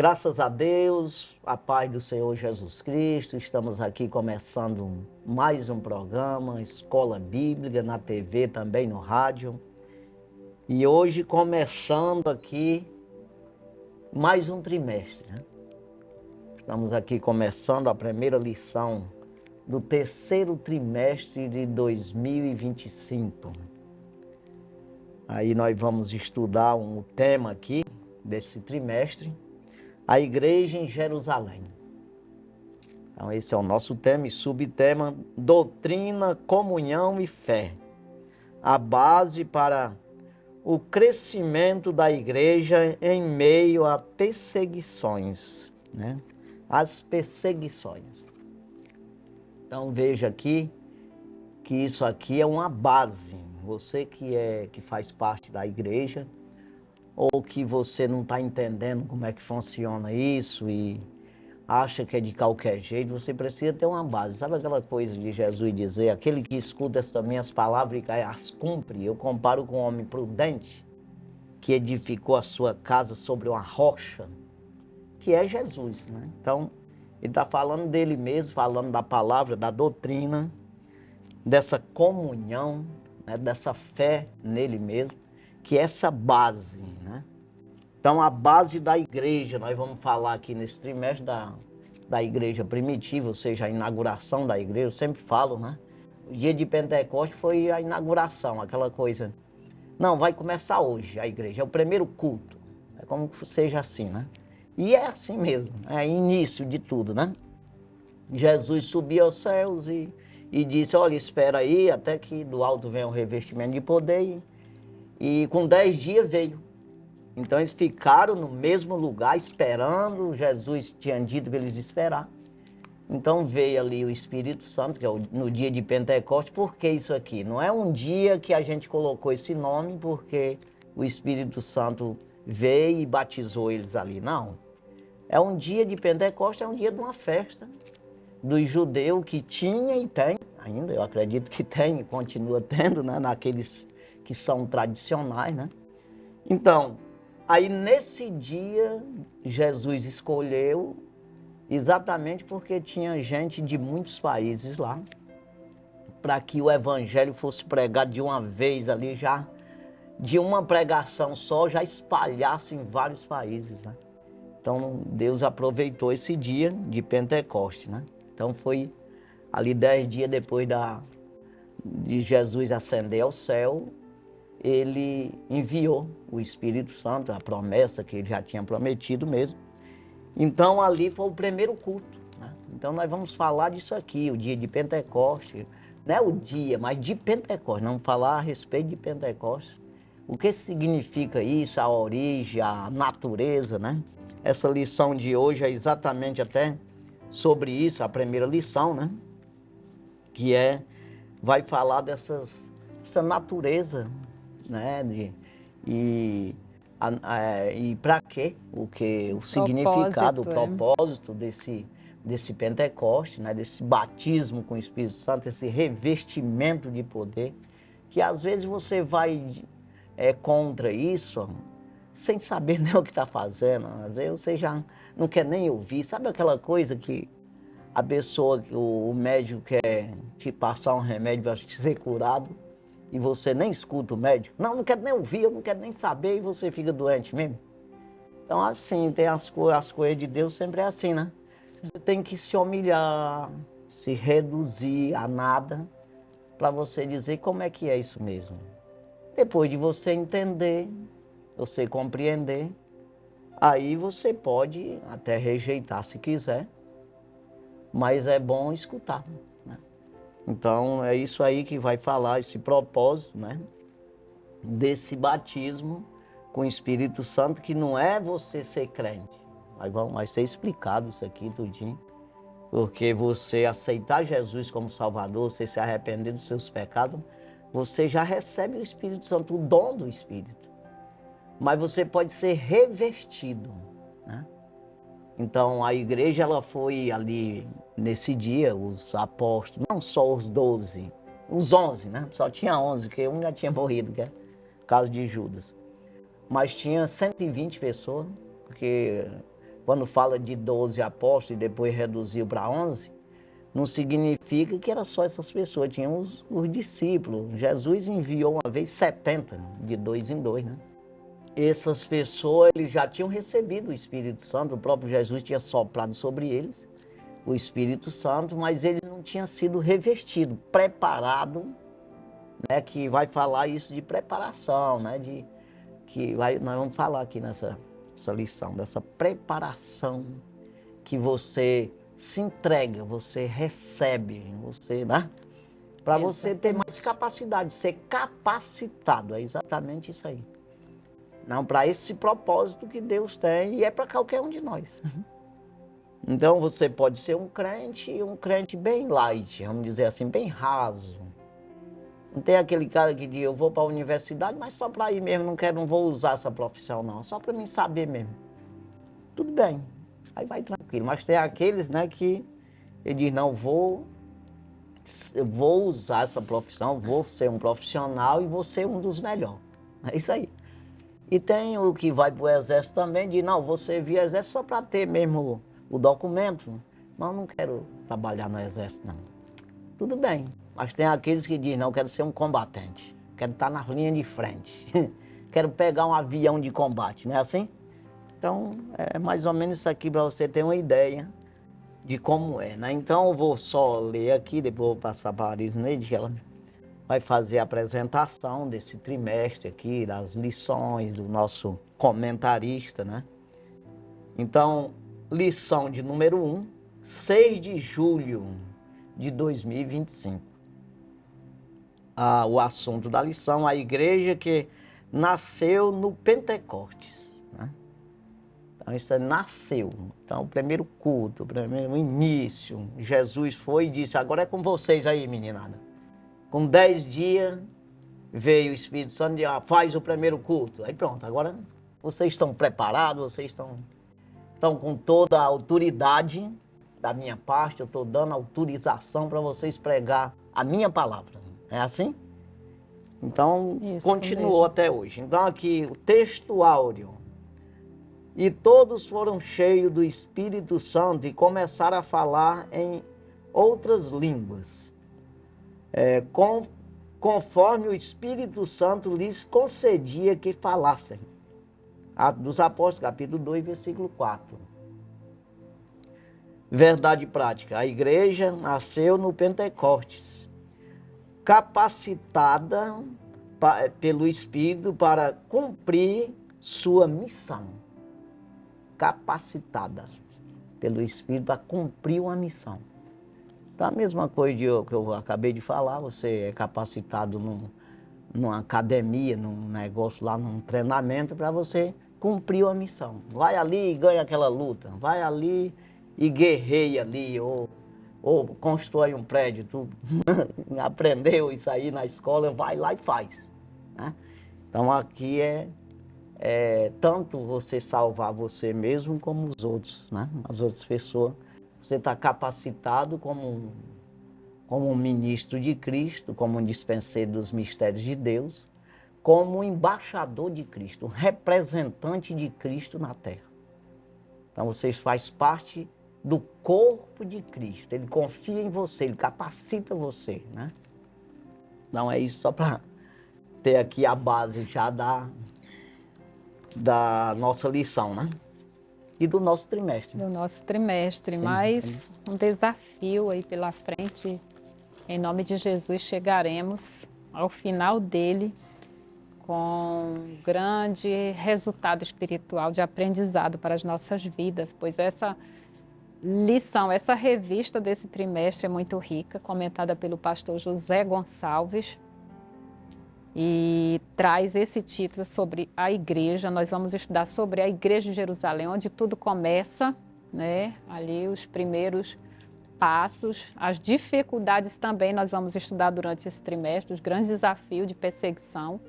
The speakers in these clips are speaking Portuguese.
Graças a Deus, a paz do Senhor Jesus Cristo, estamos aqui começando mais um programa, Escola Bíblica, na TV, também no rádio. E hoje começando aqui mais um trimestre, né? Estamos aqui começando a primeira lição do terceiro trimestre de 2025. Aí nós vamos estudar um tema aqui desse trimestre, a igreja em Jerusalém. Então esse é o nosso tema e subtema: doutrina, comunhão e fé. A base para o crescimento da igreja em meio a perseguições, né? As perseguições. Então veja aqui que isso aqui é uma base. Você que faz parte da igreja, ou que você não está entendendo como é que funciona isso e acha que é de qualquer jeito, você precisa ter uma base. Sabe aquela coisa de Jesus dizer: aquele que escuta estas minhas palavras e as cumpre? Eu comparo com um homem prudente que edificou a sua casa sobre uma rocha, que é Jesus, né? Então, ele está falando dele mesmo, falando da palavra, da doutrina, dessa comunhão, né? Dessa fé nele mesmo, que é essa base, né? Então, a base da igreja, nós vamos falar aqui nesse trimestre da igreja primitiva, ou seja, a inauguração da igreja. Eu sempre falo, né? O dia de Pentecostes foi a inauguração, aquela coisa. Não, vai começar hoje a igreja, é o primeiro culto. É como que seja assim, né? E é assim mesmo, é início de tudo, né? Jesus subiu aos céus e disse: olha, espera aí até que do alto venha o revestimento de poder. E com 10 dias veio. Então eles ficaram no mesmo lugar esperando. Jesus tinha dito para eles esperar. Então veio ali o Espírito Santo, que é no dia de Pentecostes. Por que isso aqui? Não é um dia que a gente colocou esse nome porque o Espírito Santo veio e batizou eles ali. Não. É um dia de Pentecostes, é um dia de uma festa dos judeus que tinha e tem ainda. Eu acredito que tem e continua tendo, né? Naqueles que são tradicionais, né? Então, aí nesse dia, Jesus escolheu exatamente porque tinha gente de muitos países lá, para que o evangelho fosse pregado de uma vez ali, já de uma pregação só, já espalhasse em vários países, né? Então, Deus aproveitou esse dia de Pentecoste, né? Então, foi ali 10 dias depois de Jesus ascender ao céu, ele enviou o Espírito Santo, a promessa que ele já tinha prometido mesmo. Então, ali foi o primeiro culto, né? Então, nós vamos falar disso aqui, o dia de Pentecoste. Não é o dia, mas de Pentecoste. Vamos falar a respeito de Pentecoste. O que significa isso, a origem, a natureza, né? Essa lição de hoje é exatamente até sobre isso, a primeira lição, né? Que vai falar dessa natureza, né? E para quê? O significado, o propósito desse Pentecoste, né? Desse batismo com o Espírito Santo, esse revestimento de poder, que às vezes você vai contra isso, sem saber nem o que está fazendo. Às vezes você já não quer nem ouvir. Sabe aquela coisa que a pessoa, o médico quer te passar um remédio para ser curado e você nem escuta o médico? Não, não quero nem ouvir, eu não quero nem saber, e você fica doente mesmo. Então assim, tem as coisas de Deus sempre é assim, né? Você tem que se humilhar, se reduzir a nada, para você dizer como é que é isso mesmo. Depois de você entender, você compreender, aí você pode até rejeitar se quiser, mas é bom escutar, né? Então é isso aí que vai falar, esse propósito, né? Desse batismo com o Espírito Santo, que não é você ser crente. Vai ser explicado isso aqui tudinho. Porque você aceitar Jesus como Salvador, você se arrepender dos seus pecados, você já recebe o Espírito Santo, o dom do Espírito. Mas você pode ser revestido, né? Então a igreja, ela foi ali nesse dia, os apóstolos, não só os 12, os 11, né? Só tinha 11, porque um já tinha morrido, que é o caso de Judas. Mas tinha 120 pessoas, porque quando fala de 12 apóstolos e depois reduziu para 11, não significa que era só essas pessoas, tinha os discípulos. Jesus enviou uma vez 70, de 2 em 2, né? Essas pessoas, eles já tinham recebido o Espírito Santo, o próprio Jesus tinha soprado sobre eles o Espírito Santo, mas ele não tinha sido revestido, preparado, né? Que vai falar isso de preparação, né? Nós vamos falar aqui nessa lição, dessa preparação que você se entrega, você recebe, você, né? Para você ter mais capacidade, ser capacitado, é exatamente isso aí. Não, para esse propósito que Deus tem e é para qualquer um de nós. Então você pode ser um crente bem light, vamos dizer assim, bem raso. Não tem aquele cara que diz, eu vou para a universidade, mas só para ir mesmo, não vou usar essa profissão não, só para mim saber mesmo. Tudo bem, aí vai tranquilo. Mas tem aqueles, né, que ele diz, não, eu vou usar essa profissão, vou ser um profissional e vou ser um dos melhores. É isso aí. E tem o que vai para o exército também, diz, não, vou servir o exército só para ter mesmo o documento, mas eu não quero trabalhar no exército não. Tudo bem, mas tem aqueles que dizem, não, eu quero ser um combatente, quero estar na linha de frente, quero pegar um avião de combate, não é assim? Então, é mais ou menos isso aqui para você ter uma ideia de como é, né? Então, eu vou só ler aqui, depois eu vou passar para a Arisneide, que ela vai fazer a apresentação desse trimestre aqui, das lições do nosso comentarista, né? Então, lição de número 1, 6 de julho de 2025. O assunto da lição, a igreja que nasceu no Pentecostes, né? Então, isso nasceu. Então, o primeiro culto, o primeiro início, Jesus foi e disse, agora é com vocês aí, meninada. Com 10 dias, veio o Espírito Santo e faz o primeiro culto. Aí pronto, agora vocês estão preparados, vocês estão com toda a autoridade da minha parte, eu estou dando autorização para vocês pregar a minha palavra. É assim? Então, isso continuou mesmo até hoje. Então, aqui, o texto áureo. E todos foram cheios do Espírito Santo e começaram a falar em outras línguas, conforme o Espírito Santo lhes concedia que falassem. Atos dos Apóstolos, capítulo 2, versículo 4. Verdade prática. A igreja nasceu no Pentecostes, capacitada pelo Espírito para cumprir sua missão. Capacitada pelo Espírito para cumprir uma missão. Então, a mesma coisa que eu acabei de falar, você é capacitado numa academia, num negócio lá, num treinamento para você cumprir uma missão. Vai ali e ganha aquela luta, vai ali e guerreia ali, ou constrói um prédio, tu aprendeu isso aí na escola, vai lá e faz, né? Então aqui é tanto você salvar você mesmo como os outros, né? As outras pessoas. Você está capacitado como um ministro de Cristo, como um dispenseiro dos mistérios de Deus, como um embaixador de Cristo, um representante de Cristo na terra. Então você faz parte do corpo de Cristo. Ele confia em você, ele capacita você, né? Não é isso só para ter aqui a base já da nossa lição, né? E do nosso trimestre. Do nosso trimestre, sim, mas um desafio aí pela frente. Em nome de Jesus, chegaremos ao final dele com um grande resultado espiritual de aprendizado para as nossas vidas, pois essa lição, essa revista desse trimestre é muito rica, comentada pelo pastor José Gonçalves, e traz esse título sobre a igreja. Nós vamos estudar sobre a igreja de Jerusalém, onde tudo começa, né? Ali os primeiros passos, as dificuldades também nós vamos estudar durante esse trimestre, os grandes desafios de perseguição.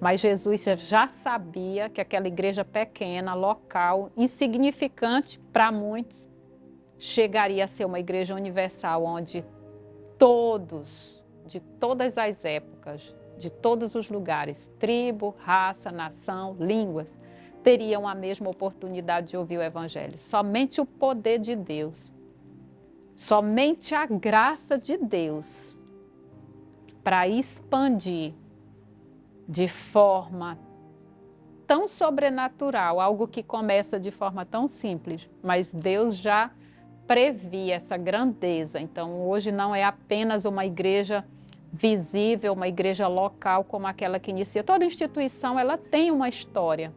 Mas Jesus já sabia que aquela igreja pequena, local, insignificante para muitos, chegaria a ser uma igreja universal, onde todos, de todas as épocas, de todos os lugares, tribo, raça, nação, línguas, teriam a mesma oportunidade de ouvir o Evangelho. Somente o poder de Deus, somente a graça de Deus para expandir de forma tão sobrenatural, algo que começa de forma tão simples, mas Deus já previa essa grandeza. Então, hoje não é apenas uma igreja visível, uma igreja local como aquela que inicia. Toda instituição, ela tem uma história.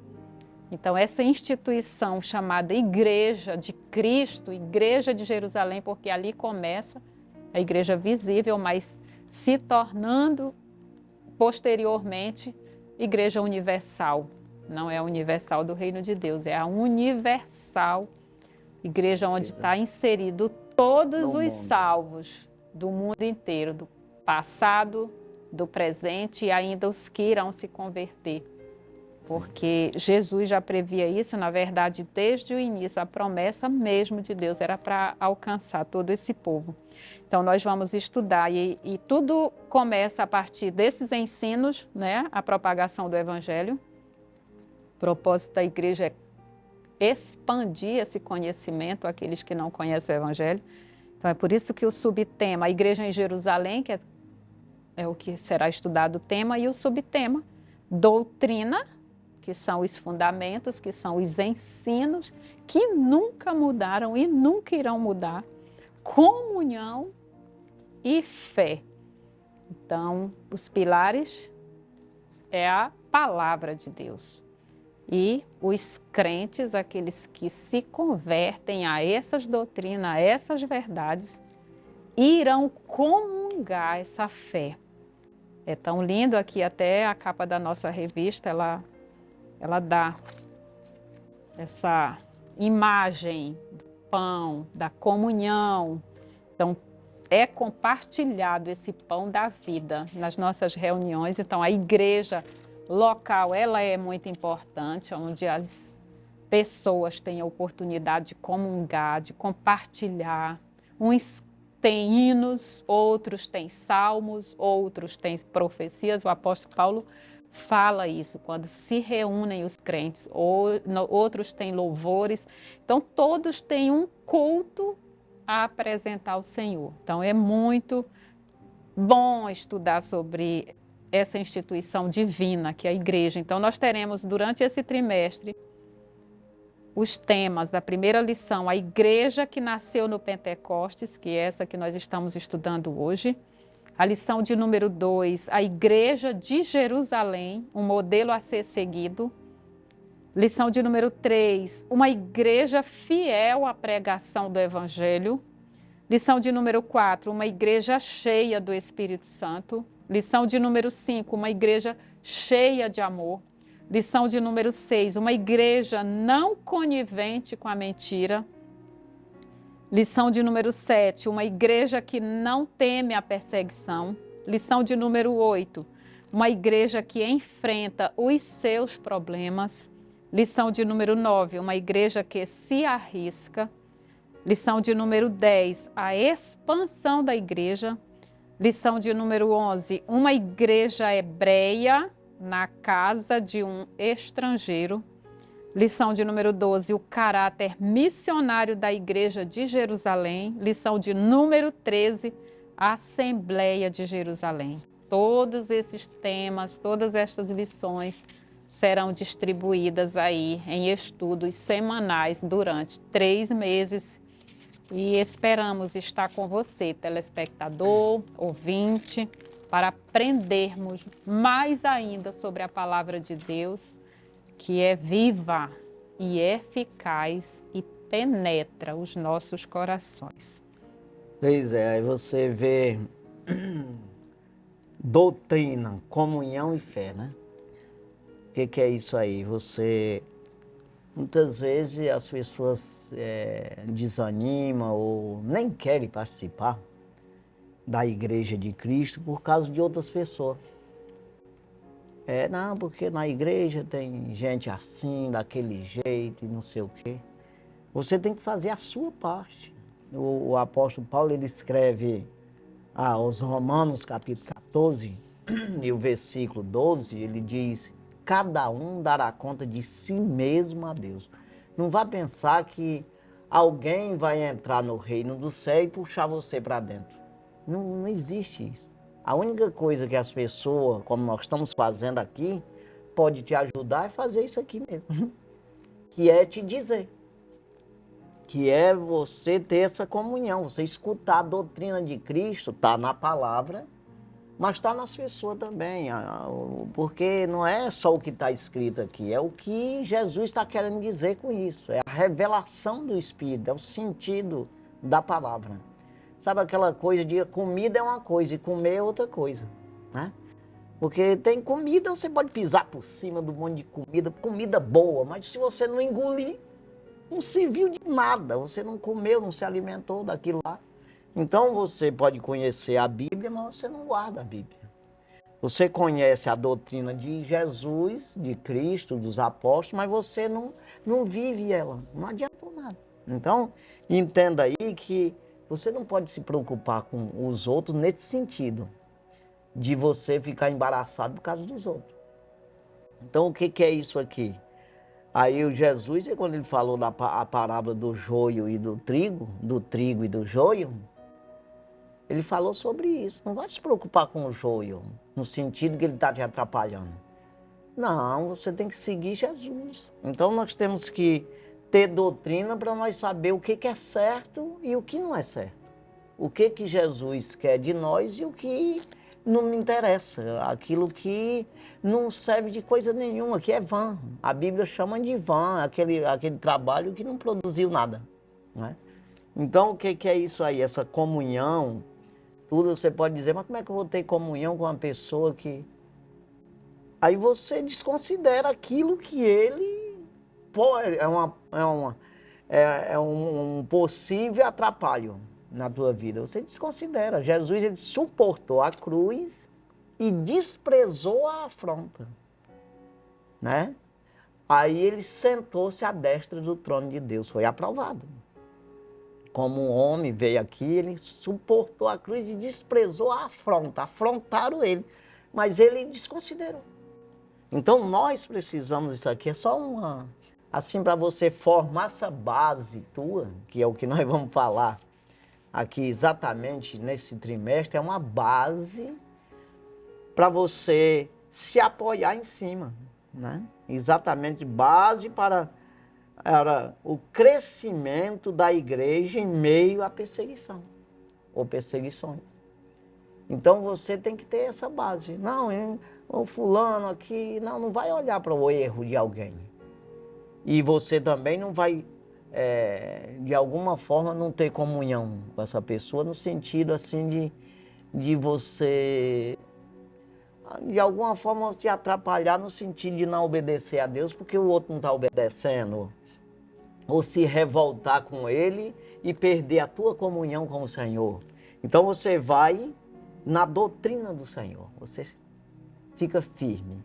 Então, essa instituição chamada Igreja de Cristo, Igreja de Jerusalém, porque ali começa a igreja visível, mas se tornando posteriormente Igreja Universal. Não é a universal do Reino de Deus, é a universal, igreja onde está inserido todos os salvos do mundo inteiro, do passado, do presente e ainda os que irão se converter. Porque Jesus já previa isso, na verdade, desde o início, a promessa mesmo de Deus era para alcançar todo esse povo. Então, nós vamos estudar e tudo começa a partir desses ensinos, né? A propagação do Evangelho. O propósito da igreja é expandir esse conhecimento àqueles que não conhecem o Evangelho. Então, é por isso que o subtema, a igreja em Jerusalém, que é o que será estudado o tema, e o subtema, doutrina, que são os fundamentos, que são os ensinos, que nunca mudaram e nunca irão mudar, comunhão e fé. Então, os pilares é a palavra de Deus. E os crentes, aqueles que se convertem a essas doutrinas, a essas verdades, irão comungar essa fé. É tão lindo aqui, até a capa da nossa revista, ela dá essa imagem do pão, da comunhão. Então, é compartilhado esse pão da vida nas nossas reuniões. Então, a igreja local, ela é muito importante, onde as pessoas têm a oportunidade de comungar, de compartilhar. Uns têm hinos, outros têm salmos, outros têm profecias. O apóstolo Paulo fala isso, quando se reúnem os crentes, outros têm louvores. Então, todos têm um culto a apresentar ao Senhor. Então, é muito bom estudar sobre essa instituição divina, que é a igreja. Então, nós teremos, durante esse trimestre, os temas da primeira lição, a igreja que nasceu no Pentecostes, que é essa que nós estamos estudando hoje. A lição de número 2, a igreja de Jerusalém, um modelo a ser seguido. Lição de número 3, uma igreja fiel à pregação do Evangelho. Lição de número 4, uma igreja cheia do Espírito Santo. Lição de número 5, uma igreja cheia de amor. Lição de número 6, uma igreja não conivente com a mentira. Lição de número 7, uma igreja que não teme a perseguição. Lição de número 8, uma igreja que enfrenta os seus problemas. Lição de número 9, uma igreja que se arrisca. Lição de número 10, a expansão da igreja. Lição de número 11, uma igreja hebreia na casa de um estrangeiro. Lição de número 12, o caráter missionário da igreja de Jerusalém. Lição de número 13, a Assembleia de Jerusalém. Todos esses temas, todas estas lições serão distribuídas aí em estudos semanais durante 3 meses. E esperamos estar com você, telespectador, ouvinte, para aprendermos mais ainda sobre a palavra de Deus, que é viva e eficaz e penetra os nossos corações. Pois é, aí você vê doutrina, comunhão e fé, né? O que é isso aí? Muitas vezes as pessoas desanimam ou nem querem participar da Igreja de Cristo por causa de outras pessoas. Não, porque na igreja tem gente assim, daquele jeito e não sei o quê. Você tem que fazer a sua parte. O apóstolo Paulo, ele escreve aos Romanos, capítulo 14, e o versículo 12, ele diz: cada um dará conta de si mesmo a Deus. Não vá pensar que alguém vai entrar no reino do céu e puxar você para dentro. Não, não existe isso. A única coisa que as pessoas, como nós estamos fazendo aqui, pode te ajudar é fazer isso aqui mesmo. Que é te dizer. Que é você ter essa comunhão, você escutar a doutrina de Cristo, está na palavra, mas está nas pessoas também, porque não é só o que está escrito aqui, é o que Jesus está querendo dizer com isso, é a revelação do Espírito, é o sentido da palavra. Sabe aquela coisa de comida é uma coisa e comer é outra coisa, né? Porque tem comida, você pode pisar por cima do monte de comida, comida boa, mas se você não engolir, não serviu de nada, você não comeu, não se alimentou daquilo lá. Então você pode conhecer a Bíblia, mas você não guarda a Bíblia. Você conhece a doutrina de Jesus, de Cristo, dos apóstolos, mas você não vive ela, não adiantou nada. Então, entenda aí que você não pode se preocupar com os outros nesse sentido, de você ficar embaraçado por causa dos outros. Então, o que é isso aqui? Aí o Jesus, quando ele falou a parábola do joio e do trigo e do joio, ele falou sobre isso. Não vai se preocupar com o joio, no sentido que ele está te atrapalhando. Não, você tem que seguir Jesus. Então nós temos que ter doutrina para nós saber o que é certo e o que não é certo. O que Jesus quer de nós e o que não me interessa. Aquilo que não serve de coisa nenhuma, que é vã. A Bíblia chama de vã, aquele trabalho que não produziu nada, né? Então, o que é isso aí? Essa comunhão, tudo você pode dizer, mas como é que eu vou ter comunhão com uma pessoa que... Aí você desconsidera aquilo que ele é um possível atrapalho na tua vida. Você desconsidera. Jesus, ele suportou a cruz e desprezou a afronta, né? Aí ele sentou-se à destra do trono de Deus, foi aprovado. Como um homem veio aqui, ele suportou a cruz e desprezou a afronta. Afrontaram ele, mas ele desconsiderou. Então nós precisamos, isso aqui é só assim para você formar essa base tua, que é o que nós vamos falar aqui exatamente nesse trimestre, é uma base para você se apoiar em cima, né? Exatamente base para o crescimento da igreja em meio à perseguição ou perseguições. Então você tem que ter essa base. Não, o fulano aqui, não vai olhar para o erro de alguém. E você também não vai, de alguma forma, não ter comunhão com essa pessoa, no sentido assim de você, de alguma forma, te atrapalhar no sentido de não obedecer a Deus, porque o outro não está obedecendo. Ou se revoltar com ele e perder a tua comunhão com o Senhor. Então você vai na doutrina do Senhor, você fica firme.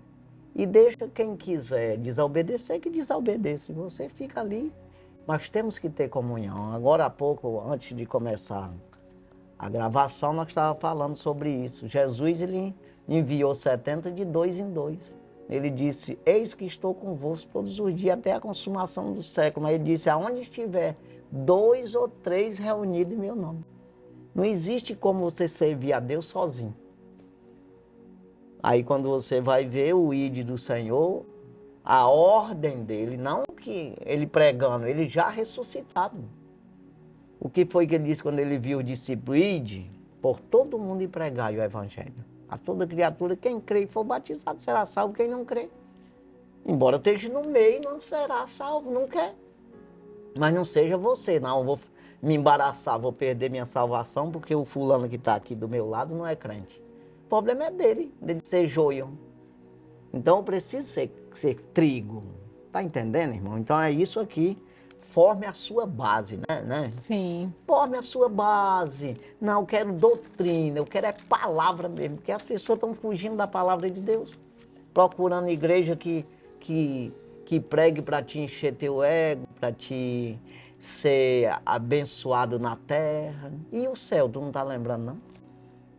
E deixa quem quiser desobedecer, que desobedeça. Você fica ali, mas temos que ter comunhão. Agora há pouco, antes de começar a gravação, nós estávamos falando sobre isso. Jesus, ele enviou 70 de 2 em 2. Ele disse, eis que estou convosco todos os dias até a consumação do século. Mas ele disse, aonde estiver 2 ou 3 reunidos em meu nome. Não existe como você servir a Deus sozinho. Aí quando você vai ver o ID do Senhor, a ordem dele, não que ele pregando, ele já ressuscitado. O que foi que ele disse quando ele viu o discípulo? Ide por todo mundo e pregai o evangelho. A toda criatura, quem crê e for batizado será salvo, quem não crê. Embora esteja no meio, não será salvo, não quer. Mas não seja você, não, eu vou me embaraçar, vou perder minha salvação, porque o fulano que está aqui do meu lado não é crente. O problema é dele ser joio. Então eu preciso ser trigo. Tá entendendo, irmão? Então é isso aqui. Forme a sua base, né? Sim. Forme a sua base. Não, eu quero doutrina, eu quero palavra mesmo, porque as pessoas estão fugindo da palavra de Deus. Procurando igreja que pregue para te encher teu ego, para te ser abençoado na terra. E o céu, tu não está lembrando, não?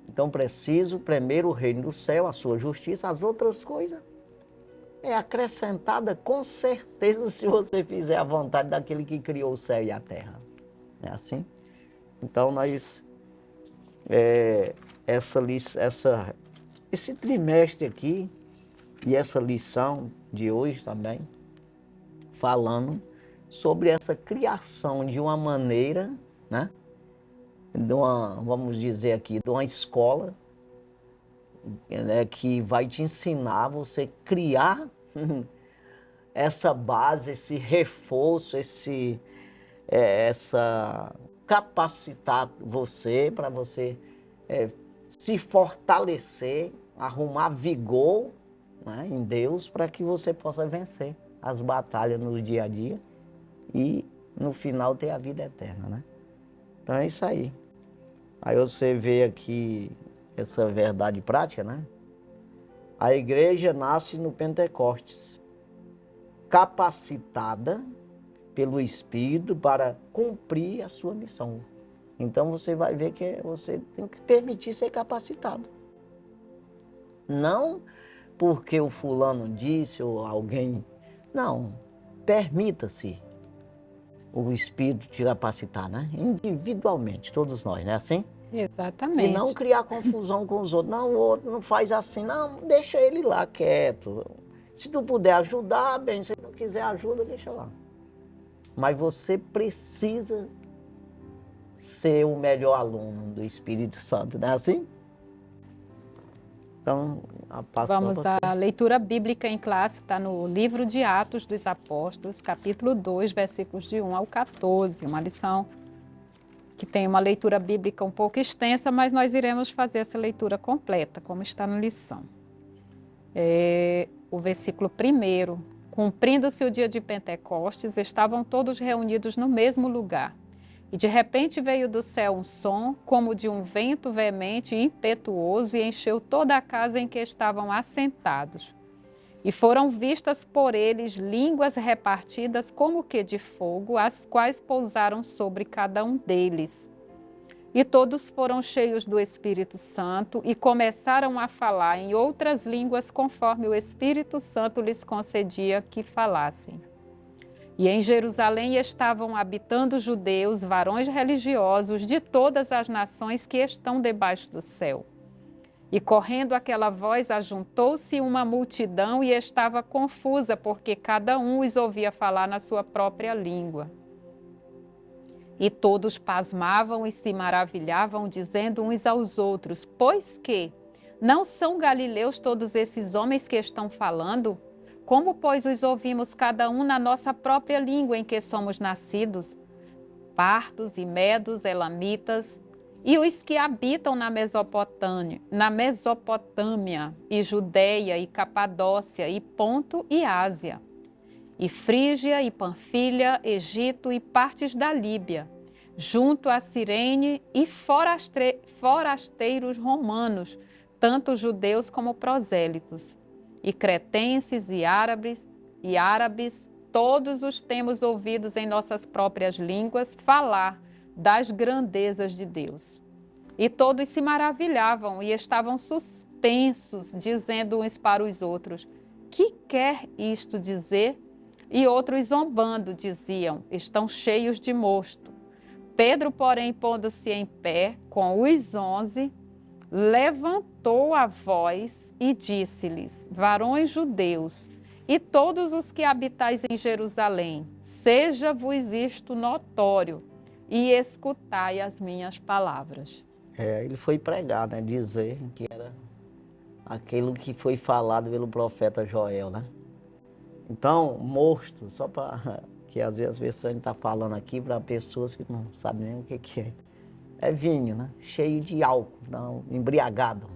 Então preciso primeiro o reino do céu, a sua justiça, as outras coisas é acrescentada com certeza se você fizer a vontade daquele que criou o céu e a terra. Não é assim? Então, esse trimestre aqui e essa lição de hoje também, falando sobre essa criação de uma maneira, né? Vamos dizer aqui, de uma escola, né, que vai te ensinar você criar essa base, esse reforço, essa capacitar você para você se fortalecer, arrumar vigor, né, em Deus, para que você possa vencer as batalhas no dia a dia e no final ter a vida eterna, né? Então é isso aí. Aí você vê aqui essa verdade prática, né? A igreja nasce no Pentecostes, capacitada pelo Espírito para cumprir a sua missão. Então você vai ver que você tem que permitir ser capacitado. Não porque o fulano disse ou alguém. Não, permita-se o Espírito te capacitar, né? Individualmente, todos nós, né? Assim? Exatamente. E não criar confusão com os outros. Não, o outro não faz assim. Não, deixa ele lá quieto. Se tu puder ajudar, bem. Se não quiser ajuda, deixa lá. Mas você precisa ser o melhor aluno do Espírito Santo, não é assim? Então, a paz para você. Vamos à leitura bíblica em classe, está no livro de Atos dos Apóstolos, capítulo 2, versículos de 1 ao 14. Uma lição que tem uma leitura bíblica um pouco extensa, mas nós iremos fazer essa leitura completa, como está na lição. O versículo 1: Cumprindo-se o dia de Pentecostes, estavam todos reunidos no mesmo lugar. E de repente veio do céu um som, como de um vento veemente e impetuoso, e encheu toda a casa em que estavam assentados. E foram vistas por eles línguas repartidas como que de fogo, as quais pousaram sobre cada um deles. E todos foram cheios do Espírito Santo e começaram a falar em outras línguas conforme o Espírito Santo lhes concedia que falassem. E em Jerusalém estavam habitando judeus, varões religiosos de todas as nações que estão debaixo do céu. E correndo aquela voz, ajuntou-se uma multidão e estava confusa, porque cada um os ouvia falar na sua própria língua. E todos pasmavam e se maravilhavam, dizendo uns aos outros: Pois que não são galileus todos esses homens que estão falando? Como, pois, os ouvimos cada um na nossa própria língua em que somos nascidos? Partos e medos, elamitas, e os que habitam na Mesopotâmia, e Judeia, e Capadócia, e Ponto e Ásia, e Frígia, e Panfilha, Egito, e partes da Líbia, junto a Cirene, e forasteiros romanos, tanto judeus como prosélitos. E cretenses e árabes, todos os temos ouvidos em nossas próprias línguas falar das grandezas de Deus. E todos se maravilhavam e estavam suspensos, dizendo uns para os outros: Que quer isto dizer? E outros zombando diziam: Estão cheios de mosto. Pedro, porém, pondo-se em pé com os 11, levantou a voz e disse-lhes: Varões judeus, e todos os que habitais em Jerusalém, seja-vos isto notório, e escutai as minhas palavras. Ele foi pregar, né? Dizer que era aquilo que foi falado pelo profeta Joel, né? Então, mosto, só para que às vezes as pessoas estão falando aqui para pessoas que não sabem nem o que é. É vinho, né? Cheio de álcool, não, embriagado.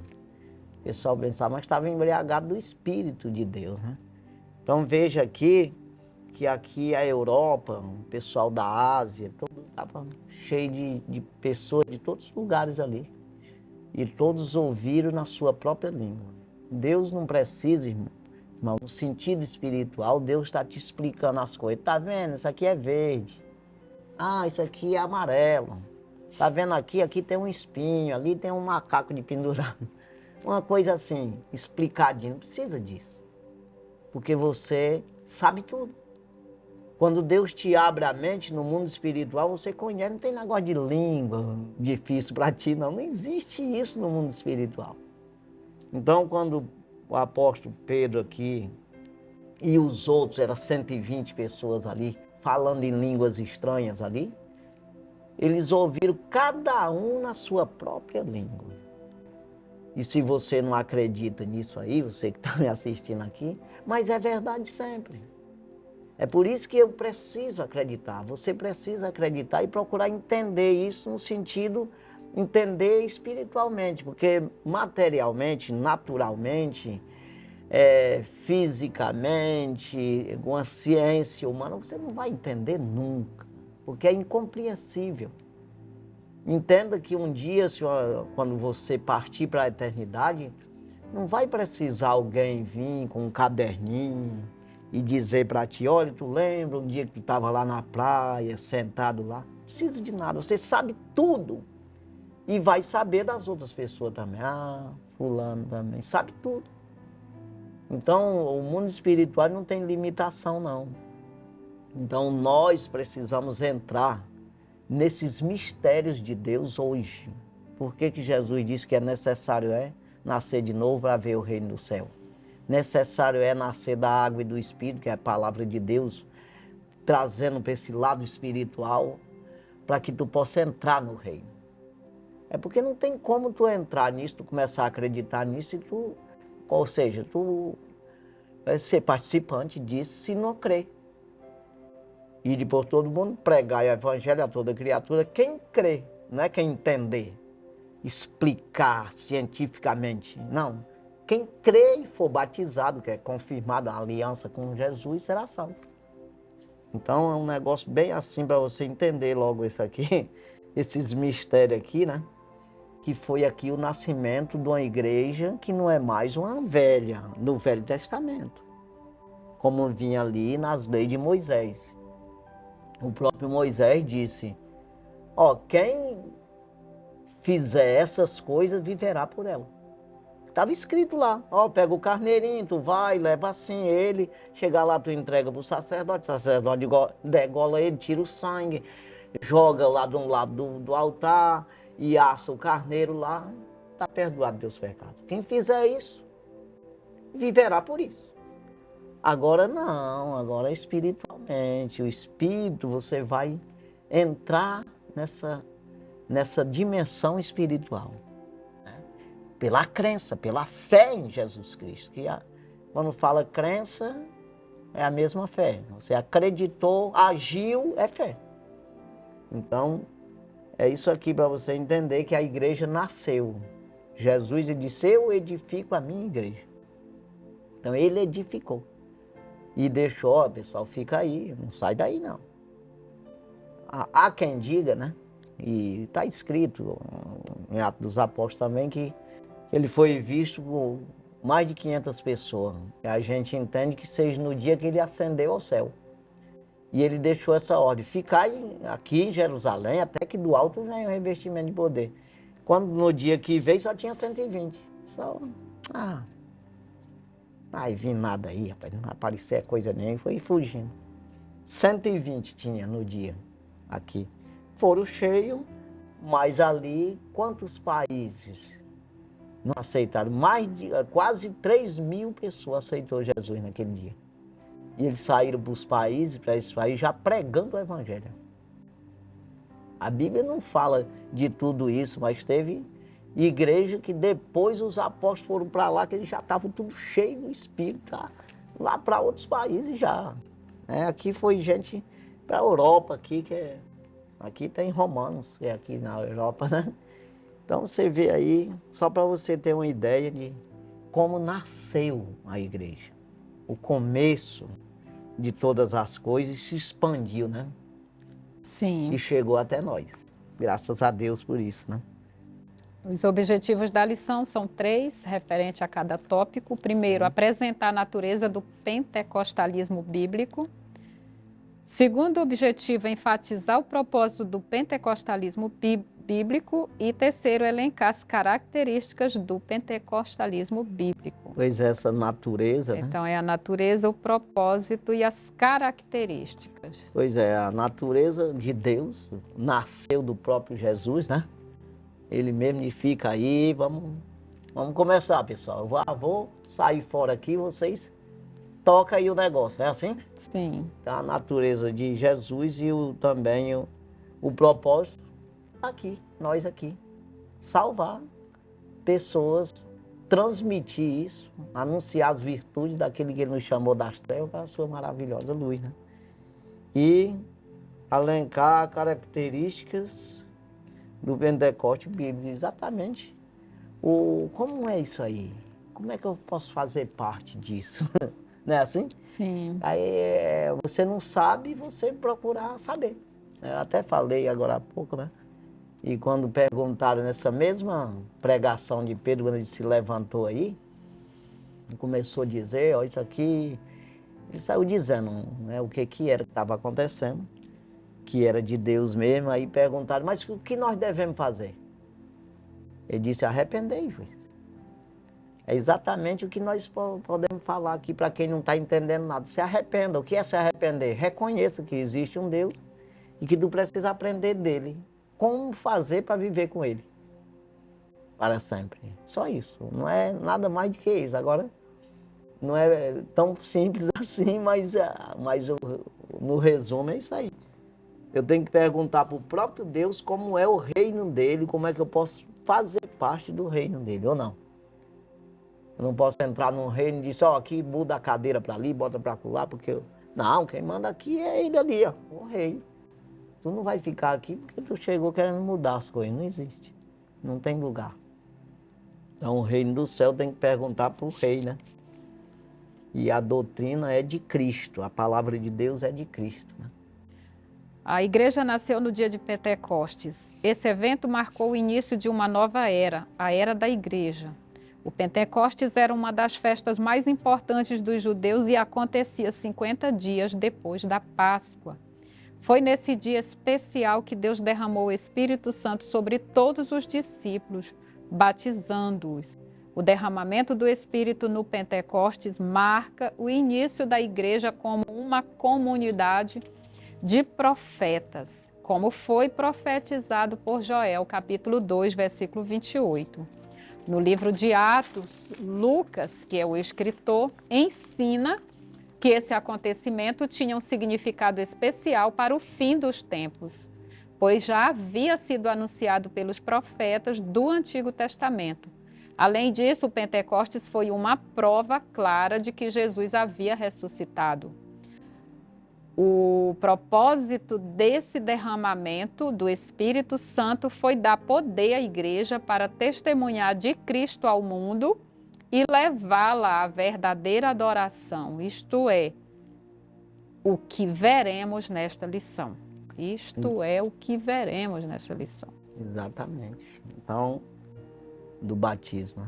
O pessoal pensava, mas estava embriagado do Espírito de Deus, né? Então veja aqui, que aqui a Europa, o pessoal da Ásia, todo estava cheio de pessoas de todos os lugares ali. E todos ouviram na sua própria língua. Deus não precisa, irmão, no sentido espiritual, Deus está te explicando as coisas. Tá vendo? Isso aqui é verde. Ah, isso aqui é amarelo. Tá vendo aqui? Aqui tem um espinho, ali tem um macaco de pendurado. Uma coisa assim, explicadinha, não precisa disso. porque você sabe tudo. Quando Deus te abre a mente no mundo espiritual, você conhece, não tem negócio de língua difícil para ti, não. Não existe isso no mundo espiritual. Então, quando o apóstolo Pedro aqui e os outros, eram 120 pessoas ali, falando em línguas estranhas ali, eles ouviram cada um na sua própria língua. E se você não acredita nisso aí, você que está me assistindo aqui, mas é verdade sempre. É por isso que eu preciso acreditar. Você precisa acreditar e procurar entender isso no sentido, entender espiritualmente, porque materialmente, naturalmente, fisicamente, com a ciência humana, você não vai entender nunca, porque é incompreensível. Entenda que um dia, quando você partir para a eternidade, não vai precisar alguém vir com um caderninho e dizer para ti, olha, tu lembra um dia que tu estava lá na praia, sentado lá? Não precisa de nada, você sabe tudo. E vai saber das outras pessoas também. Ah, fulano também, sabe tudo. Então, o mundo espiritual não tem limitação, não. Então, nós precisamos entrar nesses mistérios de Deus hoje. Por que que Jesus disse que é necessário nascer de novo para ver o reino do céu? Necessário é nascer da água e do Espírito, que é a palavra de Deus, trazendo para esse lado espiritual, para que tu possa entrar no reino. É porque não tem como tu entrar nisso, tu começar a acreditar nisso, ou seja, tu vai ser participante disso se não crer. Ir por todo mundo, pregar o evangelho a toda criatura, quem crê, não é quem entender, explicar cientificamente, não. Quem crê e for batizado, que é confirmado a aliança com Jesus, será salvo. Então é um negócio bem assim para você entender logo isso aqui, esses mistérios aqui, né? Que foi aqui o nascimento de uma igreja que não é mais uma velha, no Velho Testamento, como vinha ali nas leis de Moisés. O próprio Moisés disse, quem fizer essas coisas viverá por ela. Estava escrito lá, pega o carneirinho, tu vai, leva assim ele, chegar lá, tu entrega para o sacerdote degola ele, tira o sangue, joga lá de um lado do altar e assa o carneiro lá, está perdoado teus pecados. Quem fizer isso, viverá por isso. Agora não, agora espiritualmente, o espírito, você vai entrar nessa dimensão espiritual. Pela crença, pela fé em Jesus Cristo. Quando fala crença, é a mesma fé. Você acreditou, agiu, é fé. Então, é isso aqui para você entender que a igreja nasceu. Jesus disse, eu edifico a minha igreja. Então, ele edificou. E deixou, pessoal, fica aí, não sai daí não. Há quem diga, né? E está escrito em Atos dos Apóstolos também que ele foi visto por mais de 500 pessoas. E a gente entende que seja no dia que ele ascendeu ao céu. E ele deixou essa ordem, ficar aqui em Jerusalém até que do alto venha o revestimento de poder. Quando no dia que veio só tinha 120. Aí vi nada aí, rapaz, não aparecia coisa nenhuma, foi fugindo. 120 tinha no dia aqui. Foram cheios, mas ali quantos países não aceitaram? Quase 3.000 pessoas aceitou Jesus naquele dia. E eles saíram para esses países já pregando o evangelho. A Bíblia não fala de tudo isso, mas teve igreja que depois os apóstolos foram para lá, que eles já estavam tudo cheio do Espírito, tá? Lá para outros países já. Aqui foi gente para a Europa, aqui tem Romanos, que é aqui na Europa, né? Então você vê aí, só para você ter uma ideia de como nasceu a igreja. O começo de todas as coisas se expandiu, né? Sim. E chegou até nós. Graças a Deus por isso, né? Os objetivos da lição são 3, referente a cada tópico. O primeiro, apresentar a natureza do pentecostalismo bíblico. Segundo objetivo, enfatizar o propósito do pentecostalismo bíblico. E terceiro, elencar as características do pentecostalismo bíblico. Pois é, essa natureza, né? Então, é a natureza, o propósito e as características. Pois é, a natureza de Deus nasceu do próprio Jesus, né? Ele mesmo fica aí, vamos começar, pessoal. Eu vou sair fora aqui, vocês tocam aí o negócio, não é assim? Sim. Então, a natureza de Jesus e também o propósito aqui, nós aqui. Salvar pessoas, transmitir isso, anunciar as virtudes daquele que ele nos chamou das trevas para a sua maravilhosa luz, né? E alencar características do Pentecoste bíblico, exatamente. Como é isso aí? Como é que eu posso fazer parte disso? Não é assim? Sim. Aí você não sabe, você procurar saber. Eu até falei agora há pouco, né? E quando perguntaram nessa mesma pregação de Pedro, quando ele se levantou aí, começou a dizer, ó, isso aqui, ele saiu dizendo, né, o que era que estava acontecendo, que era de Deus mesmo, aí perguntaram, mas o que nós devemos fazer? Ele disse, arrependei-vos. É exatamente o que nós podemos falar aqui para quem não está entendendo nada. Se arrependa. O que é se arrepender? Reconheça que existe um Deus e que tu precisa aprender dele. Como fazer para viver com ele para sempre. Só isso. Não é nada mais do que isso. Agora, não é tão simples assim, mas no resumo é isso aí. Eu tenho que perguntar para o próprio Deus como é o reino dele, como é que eu posso fazer parte do reino dele, ou não. Eu não posso entrar num reino e dizer, ó, aqui muda a cadeira para ali, bota para lá, porque eu... Não, quem manda aqui é ele ali, ó, o rei. Tu não vai ficar aqui porque tu chegou querendo mudar as coisas, não existe. Não tem lugar. Então o reino do céu tem que perguntar para o rei, né? E a doutrina é de Cristo, a palavra de Deus é de Cristo, né? A igreja nasceu no dia de Pentecostes. Esse evento marcou o início de uma nova era, a era da igreja. O Pentecostes era uma das festas mais importantes dos judeus e acontecia 50 dias depois da Páscoa. Foi nesse dia especial que Deus derramou o Espírito Santo sobre todos os discípulos, batizando-os. O derramamento do Espírito no Pentecostes marca o início da igreja como uma comunidade de profetas, como foi profetizado por Joel, capítulo 2, versículo 28. No livro de Atos, Lucas, que é o escritor, ensina que esse acontecimento tinha um significado especial para o fim dos tempos, pois já havia sido anunciado pelos profetas do Antigo Testamento. Além disso, o Pentecostes foi uma prova clara de que Jesus havia ressuscitado. O propósito desse derramamento do Espírito Santo foi dar poder à igreja para testemunhar de Cristo ao mundo e levá-la à verdadeira adoração, isto é, o que veremos nesta lição. Isto é o que veremos nesta lição. Exatamente. Então, do batismo.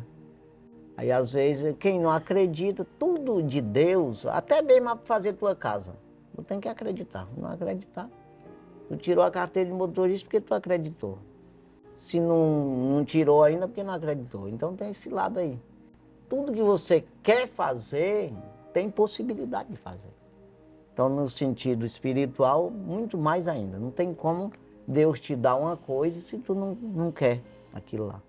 Aí, às vezes, quem não acredita, tudo de Deus, até mesmo para fazer tua casa, tu tem que acreditar. Não acreditar, tu tirou a carteira de motorista porque tu acreditou. Se não tirou ainda, porque não acreditou. Então, tem esse lado aí. Tudo que você quer fazer, tem possibilidade de fazer. Então, no sentido espiritual, muito mais ainda. Não tem como Deus te dar uma coisa se tu não quer aquilo lá.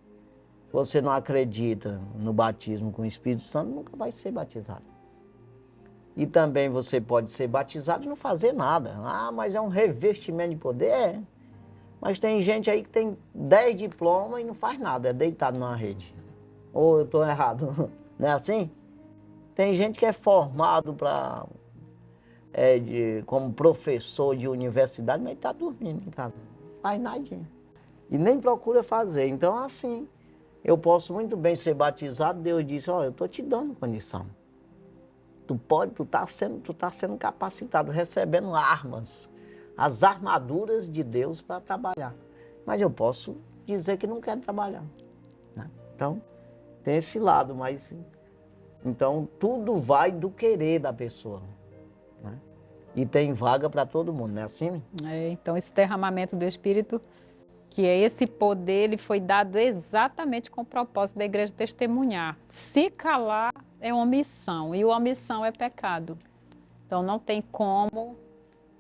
Se você não acredita no batismo com o Espírito Santo, nunca vai ser batizado. E também você pode ser batizado e não fazer nada. Ah, mas é um revestimento de poder? É. Mas tem gente aí que tem 10 diplomas e não faz nada, é deitado numa rede. Ou eu estou errado, não é assim? Tem gente que é formado como professor de universidade, mas está dormindo em casa, não faz nadinha. E nem procura fazer. Então, assim, eu posso muito bem ser batizado, Deus disse, ó, eu estou te dando condição. Tu tá sendo capacitado, recebendo armas, as armaduras de Deus para trabalhar. Mas eu posso dizer que não quero trabalhar, né? Então, tem esse lado, mas então tudo vai do querer da pessoa, né? E tem vaga para todo mundo, não é assim? Então, esse derramamento do Espírito, que é esse poder, ele foi dado exatamente com o propósito da igreja testemunhar. Se calar, é omissão, e omissão é pecado. Então não tem como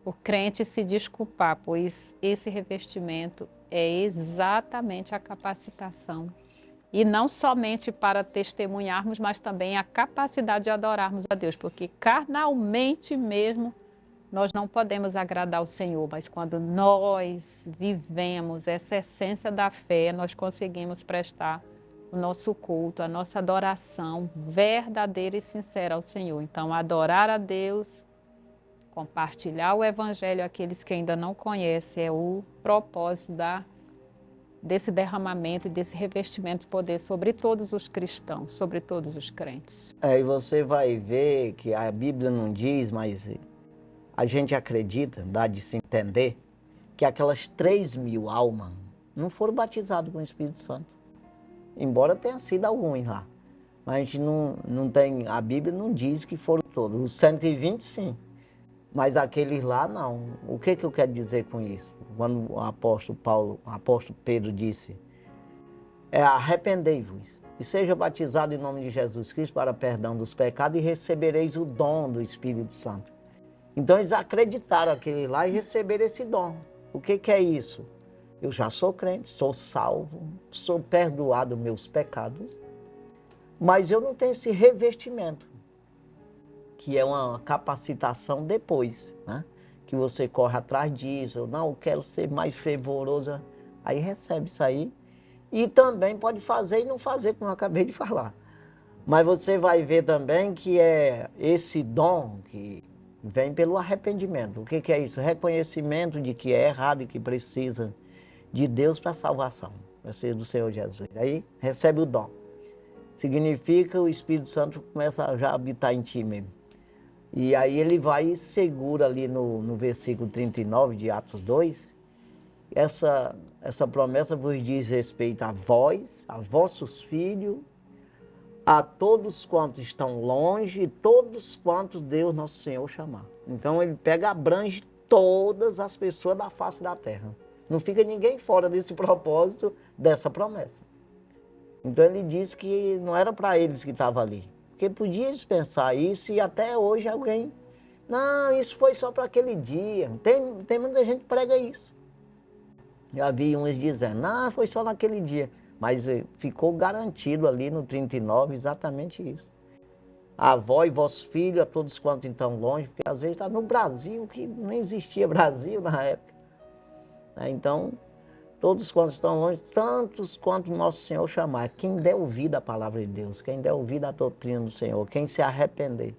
o crente se desculpar, pois esse revestimento é exatamente a capacitação. E não somente para testemunharmos, mas também a capacidade de adorarmos a Deus, porque carnalmente mesmo nós não podemos agradar o Senhor, mas quando nós vivemos essa essência da fé, nós conseguimos prestar o nosso culto, a nossa adoração verdadeira e sincera ao Senhor. Então, adorar a Deus, compartilhar o Evangelho àqueles que ainda não conhecem, é o propósito desse derramamento e desse revestimento de poder sobre todos os cristãos, sobre todos os crentes. E você vai ver que a Bíblia não diz, mas a gente acredita, dá de se entender, que aquelas 3.000 almas não foram batizadas com o Espírito Santo. Embora tenha sido alguns lá. Mas a gente não tem, a Bíblia não diz que foram todos. Os 120 sim, mas aqueles lá não. O que eu quero dizer com isso? Quando o apóstolo Pedro disse, arrependei-vos e seja batizado em nome de Jesus Cristo para perdão dos pecados e recebereis o dom do Espírito Santo. Então eles acreditaram aquele lá e receberam esse dom. O que é isso? Eu já sou crente, sou salvo, sou perdoado dos meus pecados, mas eu não tenho esse revestimento, que é uma capacitação depois, né? Que você corre atrás disso, eu quero ser mais fervoroso, aí recebe isso aí. E também pode fazer e não fazer, como eu acabei de falar. Mas você vai ver também que é esse dom que vem pelo arrependimento. O que é isso? Reconhecimento de que é errado e que precisa de Deus para a salvação, para ser do Senhor Jesus. Aí recebe o dom. Significa que o Espírito Santo começa a já habitar em ti mesmo. E aí ele vai e segura ali no versículo 39 de Atos 2, essa promessa vos diz respeito a vós, a vossos filhos, a todos quantos estão longe e todos quantos Deus nosso Senhor chamar. Então ele abrange todas as pessoas da face da terra. Não fica ninguém fora desse propósito, dessa promessa. Então ele disse que não era para eles que estava ali. Porque podia dispensar isso e até hoje alguém... Não, isso foi só para aquele dia. Tem muita gente que prega isso. Já vi uns dizendo, não, foi só naquele dia. Mas ficou garantido ali no 39 exatamente isso. A vós e vossos filhos, a todos quantos estão longe, porque às vezes está no Brasil, que não existia Brasil na época. Então, todos quantos estão longe, tantos quanto nosso Senhor chamar. Quem der ouvido à palavra de Deus, quem der ouvido à doutrina do Senhor, quem se arrepender.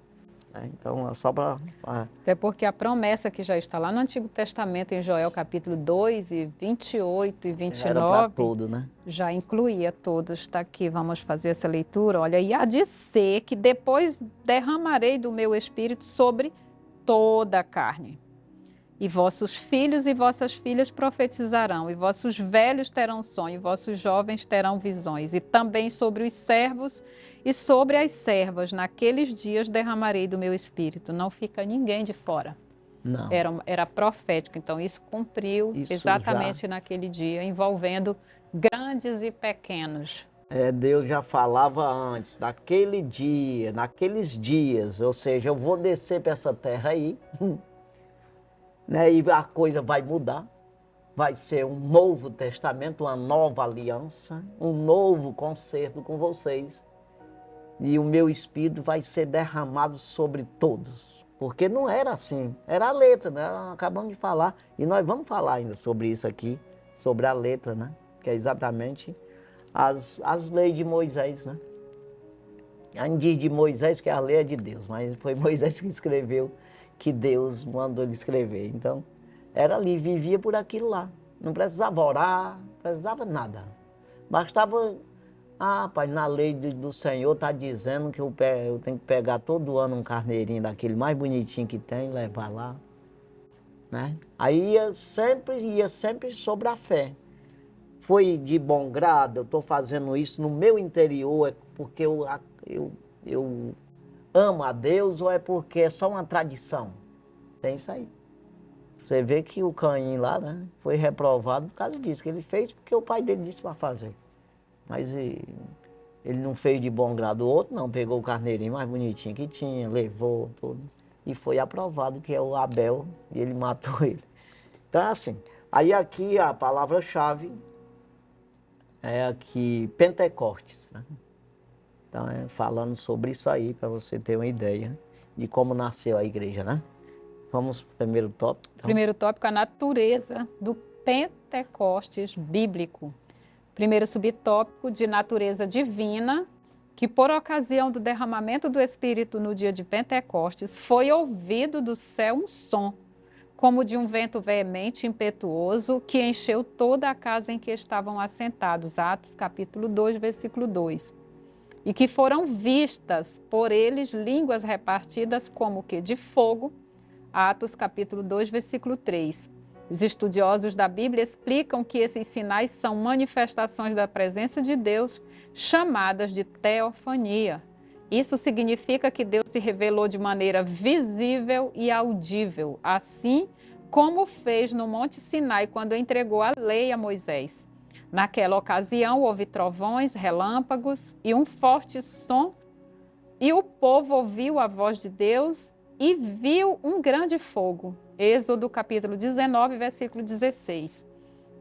Então, é só para... Até porque a promessa que já está lá no Antigo Testamento, em Joel capítulo 2, e 28 e 29... Era para tudo, né? Já incluía todos. Está aqui, vamos fazer essa leitura. Olha, e há de ser que depois derramarei do meu espírito sobre toda a carne. E vossos filhos e vossas filhas profetizarão, e vossos velhos terão sonho, e vossos jovens terão visões. E também sobre os servos e sobre as servas, naqueles dias derramarei do meu espírito. Não fica ninguém de fora. Não. Era profético, então isso cumpriu exatamente naquele dia, envolvendo grandes e pequenos. Deus já falava antes, naquele dia, naqueles dias, ou seja, eu vou descer para essa terra aí, né, e a coisa vai mudar, vai ser um novo testamento, uma nova aliança, um novo concerto com vocês. E o meu espírito vai ser derramado sobre todos. Porque não era assim, era a letra, né? Acabamos de falar. E nós vamos falar ainda sobre isso aqui, sobre a letra, né? Que é exatamente as leis de Moisés, né? A gente diz de Moisés que a lei é de Deus, mas foi Moisés que escreveu, que Deus mandou ele escrever. Então, era ali, vivia por aquilo lá. Não precisava orar, não precisava nada. Bastava... pai, na lei do Senhor está dizendo que eu tenho que pegar todo ano um carneirinho daquele mais bonitinho que tem, levar lá, né? Aí ia sempre sobre a fé. Foi de bom grado, eu estou fazendo isso no meu interior, é porque eu amo a Deus ou é porque é só uma tradição? Tem isso aí. Você vê que o Caim lá, né, foi reprovado por causa disso, que ele fez porque o pai dele disse para fazer. Mas Ele não fez de bom grado o outro, não. Pegou o carneirinho mais bonitinho que tinha, levou tudo. E foi aprovado que é o Abel, e ele matou ele. Então, assim, aí aqui a palavra-chave é aqui Pentecostes, né? Então, é falando sobre isso aí, para você ter uma ideia de como nasceu a igreja, né? Vamos para o primeiro tópico. Então. Primeiro tópico, a natureza do Pentecostes bíblico. Primeiro subtópico, de natureza divina, que por ocasião do derramamento do Espírito no dia de Pentecostes, foi ouvido do céu um som, como de um vento veemente e impetuoso, que encheu toda a casa em que estavam assentados. Atos capítulo 2, versículo 2. E que foram vistas por eles línguas repartidas como que de fogo. Atos capítulo 2, versículo 3. Os estudiosos da Bíblia explicam que esses sinais são manifestações da presença de Deus, chamadas de teofania. Isso significa que Deus se revelou de maneira visível e audível, assim como fez no Monte Sinai quando entregou a lei a Moisés. Naquela ocasião houve trovões, relâmpagos e um forte som, e o povo ouviu a voz de Deus e viu um grande fogo. Êxodo capítulo 19, versículo 16.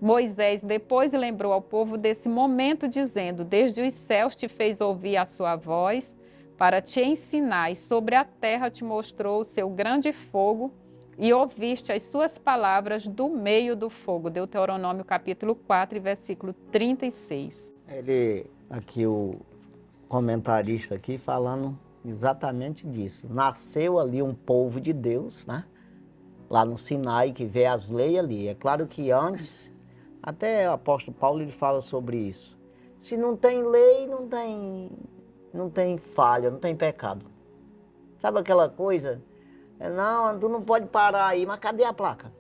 Moisés depois lembrou ao povo desse momento, dizendo: desde os céus te fez ouvir a sua voz, para te ensinar, e sobre a terra te mostrou o seu grande fogo, e ouviste as suas palavras do meio do fogo. Deuteronômio capítulo 4, versículo 36. Aqui o comentarista aqui falando exatamente disso. Nasceu ali um povo de Deus, né? Lá no Sinai, que vê as leis ali. É claro que antes, até o apóstolo Paulo ele fala sobre isso. Se não tem lei, não tem falha, não tem pecado. Sabe aquela coisa? Não, tu não pode parar aí, mas cadê a placa?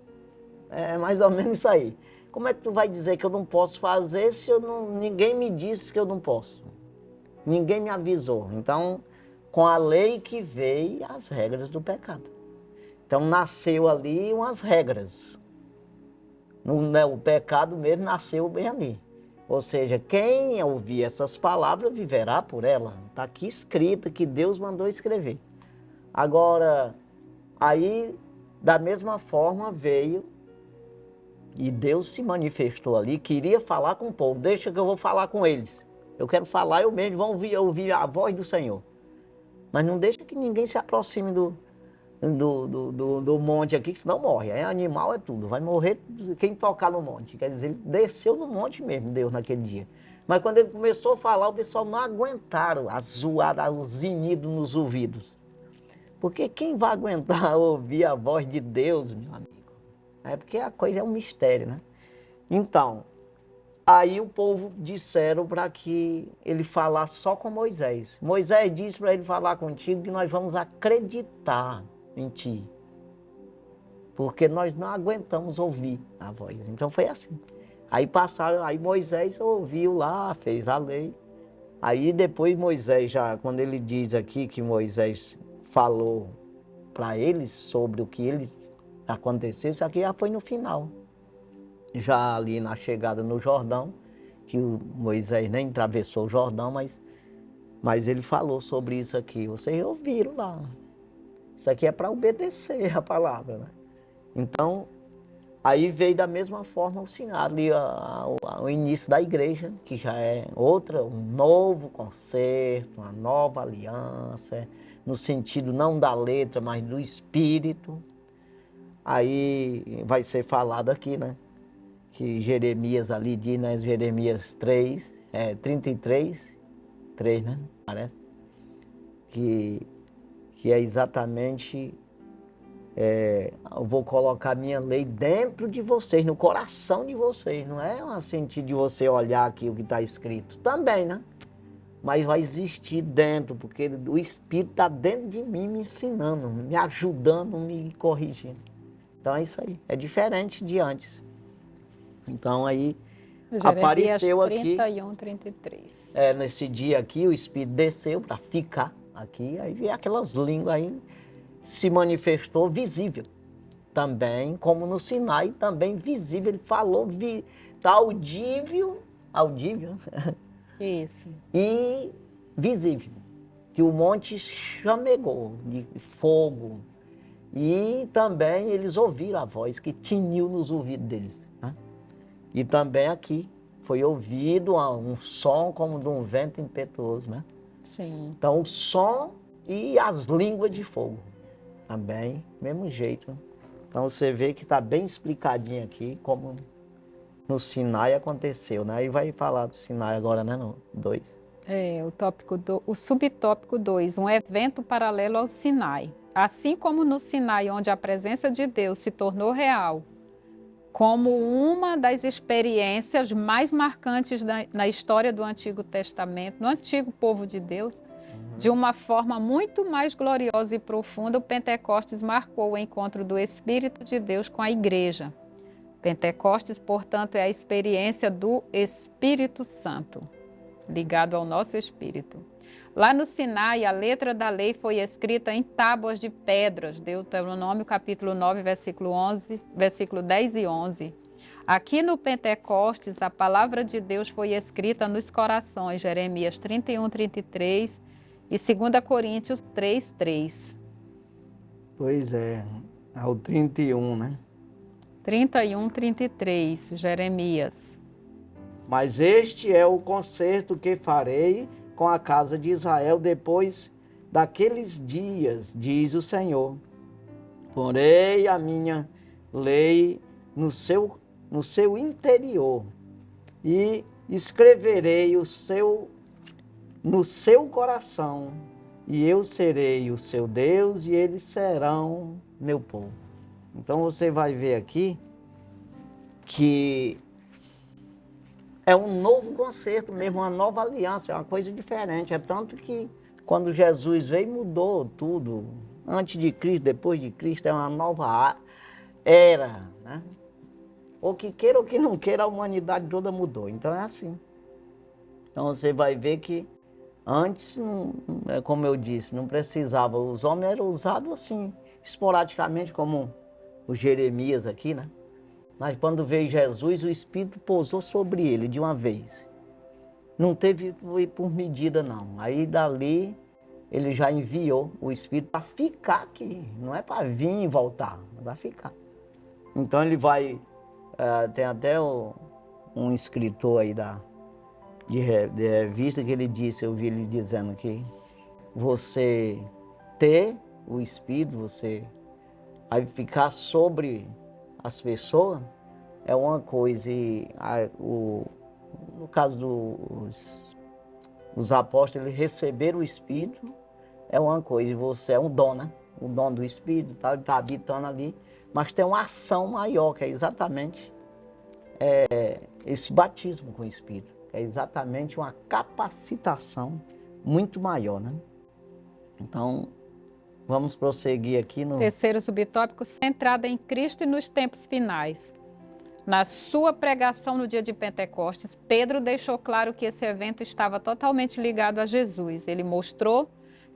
É mais ou menos isso aí. Como é que tu vai dizer que eu não posso fazer se ninguém me disse que eu não posso? Ninguém me avisou. Então, com a lei que veio as regras do pecado. Então, nasceu ali umas regras. O pecado mesmo nasceu bem ali. Ou seja, quem ouvir essas palavras viverá por ela. Está aqui escrito que Deus mandou escrever. Agora, aí, da mesma forma, veio e Deus se manifestou ali, queria falar com o povo. Deixa que eu vou falar com eles. Eu quero falar, eu mesmo vou ouvir a voz do Senhor. Mas não deixa que ninguém se aproxime do monte aqui, que senão morre. É animal, é tudo. Vai morrer quem tocar no monte. Quer dizer, ele desceu no monte mesmo, Deus, naquele dia. Mas quando ele começou a falar, o pessoal não aguentaram a zoada, os zinidos nos ouvidos. Porque quem vai aguentar ouvir a voz de Deus, meu amigo? É porque a coisa é um mistério, né? Então, aí o povo disseram para que ele falasse só com Moisés. Moisés disse para ele falar contigo que nós vamos acreditar em ti. Porque nós não aguentamos ouvir a voz. Então foi assim. Aí passaram, aí Moisés ouviu lá, fez a lei. Aí depois Moisés, já quando ele diz aqui que Moisés falou para eles sobre o que eles aconteceu, isso aqui já foi no final. Já ali na chegada no Jordão, que o Moisés nem atravessou o Jordão, mas ele falou sobre isso aqui. Vocês ouviram lá. Isso aqui é para obedecer a palavra, né? Então, aí veio da mesma forma o sinal, ali o início da igreja, que já é um novo concerto, uma nova aliança, no sentido não da letra, mas do espírito. Aí vai ser falado aqui, né? Que Jeremias ali diz, né? Jeremias 3, 33, 3, né? Parece. Que é exatamente, eu vou colocar minha lei dentro de vocês, no coração de vocês. Não é um sentido de você olhar aqui o que está escrito. Também, né? Mas vai existir dentro, porque o Espírito está dentro de mim me ensinando, me ajudando, me corrigindo. Então é isso aí. É diferente de antes. Então aí apareceu aqui. 31, 33. Nesse dia aqui o Espírito desceu para ficar aqui. Aí veio aquelas línguas aí, se manifestou visível. Também, como no Sinai, também visível. Ele falou, tá audível, Isso. E visível, que o monte chamegou de fogo. E também eles ouviram a voz que tiniu nos ouvidos deles, né? E também aqui foi ouvido um som como de um vento impetuoso, né? Sim. Então o som e as línguas de fogo também, mesmo jeito, né? Então você vê que está bem explicadinho aqui como no Sinai aconteceu, né? Aí vai falar do Sinai agora, né? No 2. O subtópico 2, um evento paralelo ao Sinai. Assim como no Sinai, onde a presença de Deus se tornou real, como uma das experiências mais marcantes na história do Antigo Testamento, no antigo povo de Deus, de uma forma muito mais gloriosa e profunda, o Pentecostes marcou o encontro do Espírito de Deus com a igreja. Pentecostes, portanto, é a experiência do Espírito Santo, ligado ao nosso espírito. Lá no Sinai, a letra da lei foi escrita em tábuas de pedras, Deuteronômio capítulo 9, versículo 10 e 11. Aqui no Pentecostes, a palavra de Deus foi escrita nos corações, Jeremias 31, 33 e 2 Coríntios 3, 3. Pois é, ao 31, né? 31, 33, Jeremias. Mas este é o concerto que farei com a casa de Israel depois daqueles dias, diz o Senhor. Porei a minha lei no seu interior e escreverei no seu coração, e eu serei o seu Deus e eles serão meu povo. Então você vai ver aqui que é um novo concerto mesmo, uma nova aliança, é uma coisa diferente. É tanto que quando Jesus veio, mudou tudo. Antes de Cristo, depois de Cristo, é uma nova era, né? Ou que queira ou que não queira, a humanidade toda mudou. Então é assim. Então você vai ver que antes, como eu disse, não precisava. Os homens eram usados assim, esporadicamente, como o Jeremias aqui, né? Mas quando veio Jesus, o Espírito pousou sobre ele de uma vez. Não teve por medida, não. Aí dali, ele já enviou o Espírito para ficar aqui. Não é para vir e voltar, é para ficar. Então ele vai... tem até um escritor aí de revista que ele disse, eu vi ele dizendo que você ter o Espírito, você vai ficar sobre as pessoas, é uma coisa. E no caso dos apóstolos, eles receberam o Espírito, é uma coisa, e você é um dom, né? O dom do Espírito, tá? Ele está habitando ali, mas tem uma ação maior, que é exatamente esse batismo com o Espírito. É exatamente uma capacitação muito maior, né? Então, vamos prosseguir aqui no... Terceiro subtópico, centrada em Cristo e nos tempos finais. Na sua pregação no dia de Pentecostes, Pedro deixou claro que esse evento estava totalmente ligado a Jesus. Ele mostrou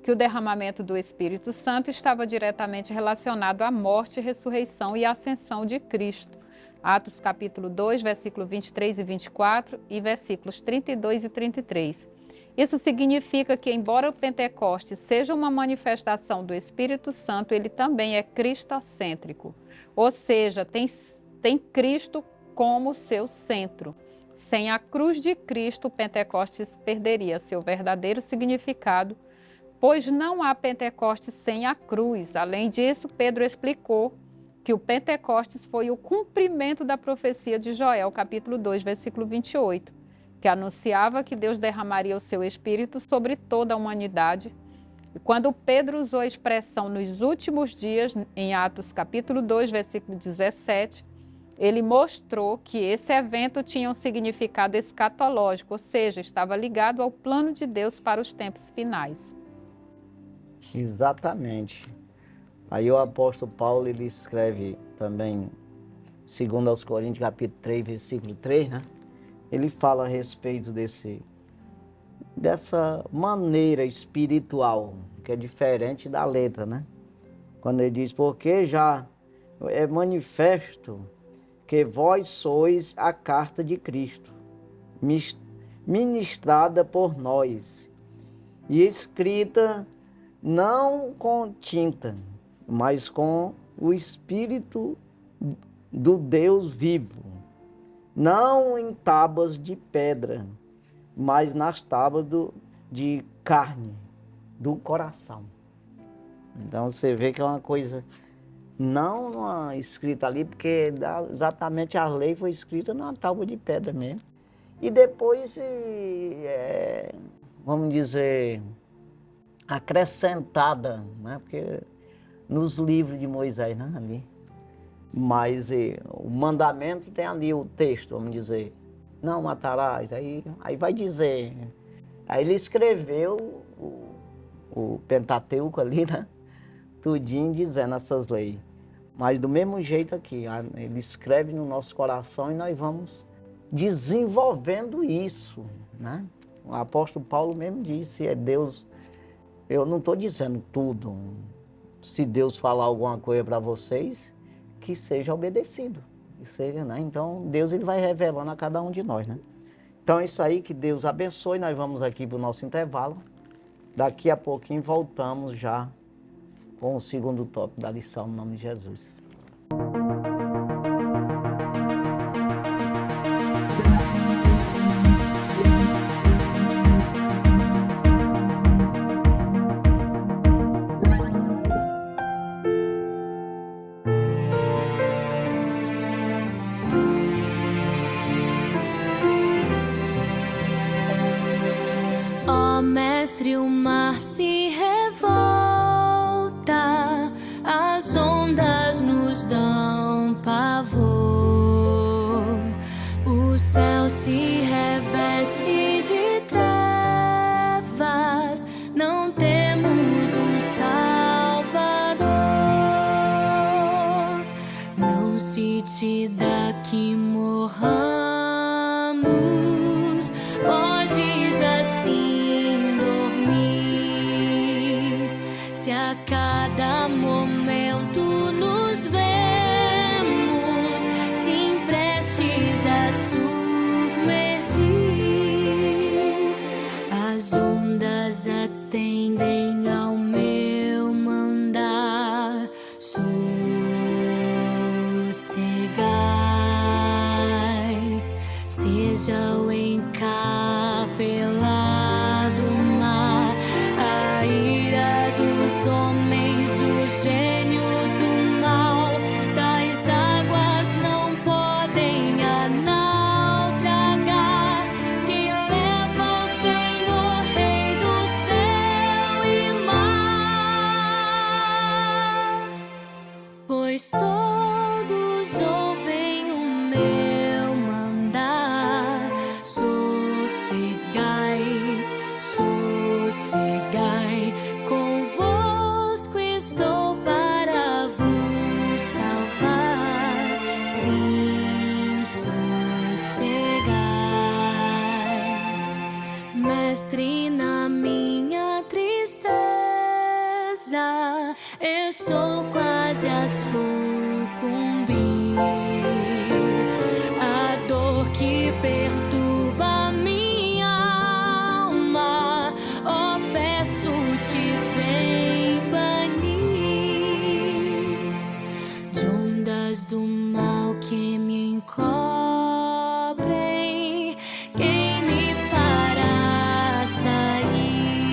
que o derramamento do Espírito Santo estava diretamente relacionado à morte, ressurreição e ascensão de Cristo. Atos capítulo 2, versículo 23 e 24 e versículos 32 e 33. Isso significa que, embora o Pentecostes seja uma manifestação do Espírito Santo, ele também é cristocêntrico, ou seja, tem Cristo como seu centro. Sem a cruz de Cristo, o Pentecostes perderia seu verdadeiro significado, pois não há Pentecostes sem a cruz. Além disso, Pedro explicou que o Pentecostes foi o cumprimento da profecia de Joel, capítulo 2, versículo 28, que anunciava que Deus derramaria o seu Espírito sobre toda a humanidade. E quando Pedro usou a expressão nos últimos dias, em Atos capítulo 2, versículo 17, ele mostrou que esse evento tinha um significado escatológico, ou seja, estava ligado ao plano de Deus para os tempos finais. Exatamente. Aí o apóstolo Paulo, ele escreve também, segundo aos Coríntios, capítulo 3, versículo 3, né? Ele fala a respeito dessa maneira espiritual, que é diferente da letra, né? Quando ele diz, porque já é manifesto que vós sois a carta de Cristo, ministrada por nós e escrita não com tinta, mas com o Espírito do Deus vivo, não em tábuas de pedra, mas nas tábuas de carne, do coração. Então você vê que é uma coisa não escrita ali, porque exatamente a lei foi escrita numa tábua de pedra mesmo. E depois, vamos dizer, acrescentada, né? Porque nos livros de Moisés, né? Ali. Mas o mandamento tem ali o texto, vamos dizer, não matarás, aí vai dizer. Aí ele escreveu o Pentateuco ali, né? Tudinho dizendo essas leis. Mas do mesmo jeito aqui, ele escreve no nosso coração e nós vamos desenvolvendo isso, né? O apóstolo Paulo mesmo disse, é Deus, eu não estou dizendo tudo. Se Deus falar alguma coisa para vocês, que seja obedecido. Que seja, né? Então, Deus ele vai revelando a cada um de nós, né? Então é isso aí, que Deus abençoe. Nós vamos aqui para o nosso intervalo. Daqui a pouquinho voltamos já com o segundo tópico da lição, no nome de Jesus. Ó Mestre, o mar se revolta, as ondas nos dão pavor, o céu se reveste de trevas, não temos um Salvador. Não se te dá que morramos, podes assim dormir, se a cada momento nos vemos, sim, prestes a submergir. As ondas atendem ao meu mandar, sossegai, seja o encapelado mar, a ira dos homens, o gênio do mal, das águas não podem a naufragar, que leva o Senhor, Rei do céu e mar, pois todos ouvem o meu mandar. Sossegai, sossegai, convosco estou para vos salvar. Sim, sossegai, Mestre, na minha tristeza estou quase a sucumbir. A dor que perturba minha alma, ó, peço-te, vem banir de ondas do mal que me encobrem. Quem me fará sair?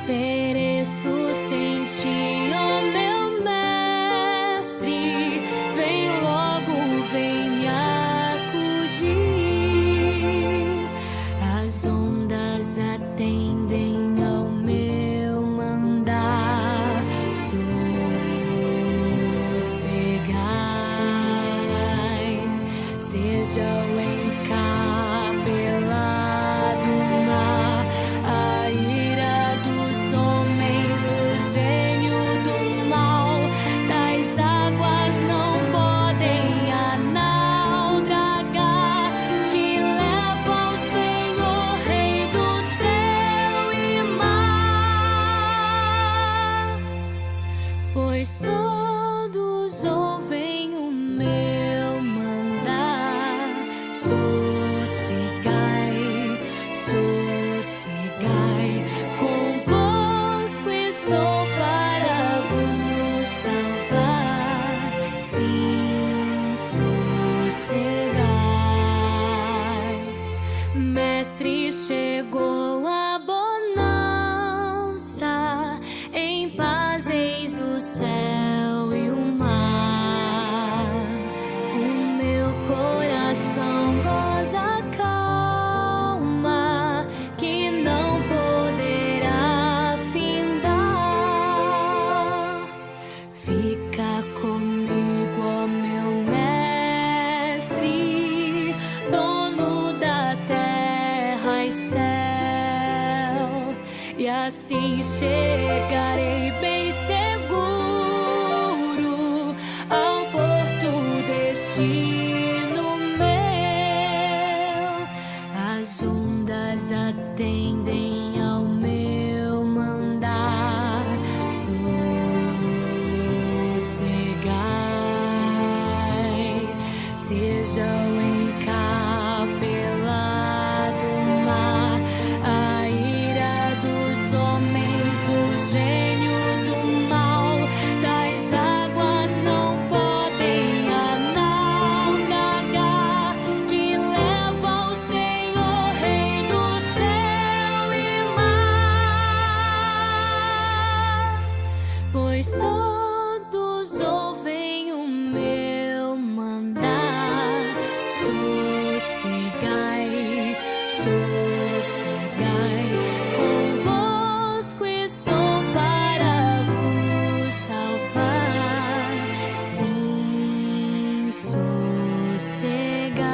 Pereço sem ti, ó meu Mestre. Mestre, chegou a bonança, em paz eis o céu e o mar. O meu coração goza calma, que não poderá findar. Fica comigo, ó meu mestre, dono da terra e céu, e assim chegarei bem seguro ao porto destino meu. As ondas atendem ao meu mandar. Sossegai, seja o encapelado mar, a ira dos homens, o gênio do mal, das águas não podem naufragar, que leva o Senhor, Rei do céu e mar, pois todos ouvem o meu mandar. Sossegai, sossegai, convosco estou para vos salvar. Sim, sossegai.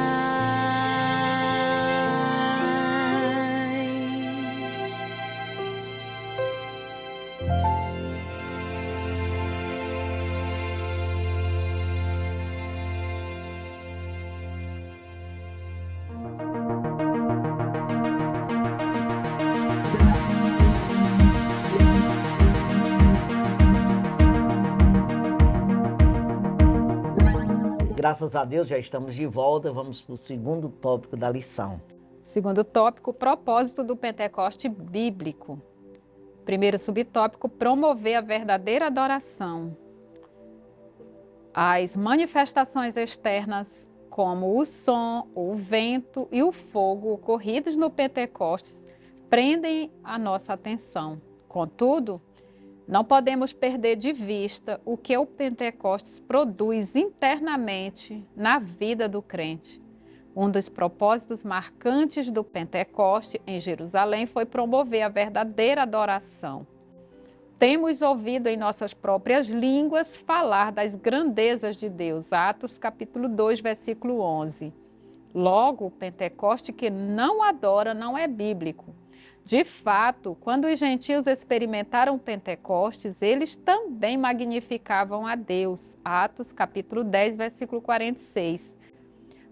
Graças a Deus já estamos de volta, vamos para o segundo tópico da lição. Segundo tópico, propósito do Pentecoste bíblico. Primeiro subtópico, promover a verdadeira adoração. As manifestações externas, como o som, o vento e o fogo ocorridos no Pentecostes, prendem a nossa atenção. Contudo, não podemos perder de vista o que o Pentecostes produz internamente na vida do crente. Um dos propósitos marcantes do Pentecoste em Jerusalém foi promover a verdadeira adoração. Temos ouvido em nossas próprias línguas falar das grandezas de Deus. Atos capítulo 2, versículo 11. Logo, o Pentecoste que não adora não é bíblico. De fato, quando os gentios experimentaram Pentecostes, eles também magnificavam a Deus. Atos capítulo 10, versículo 46.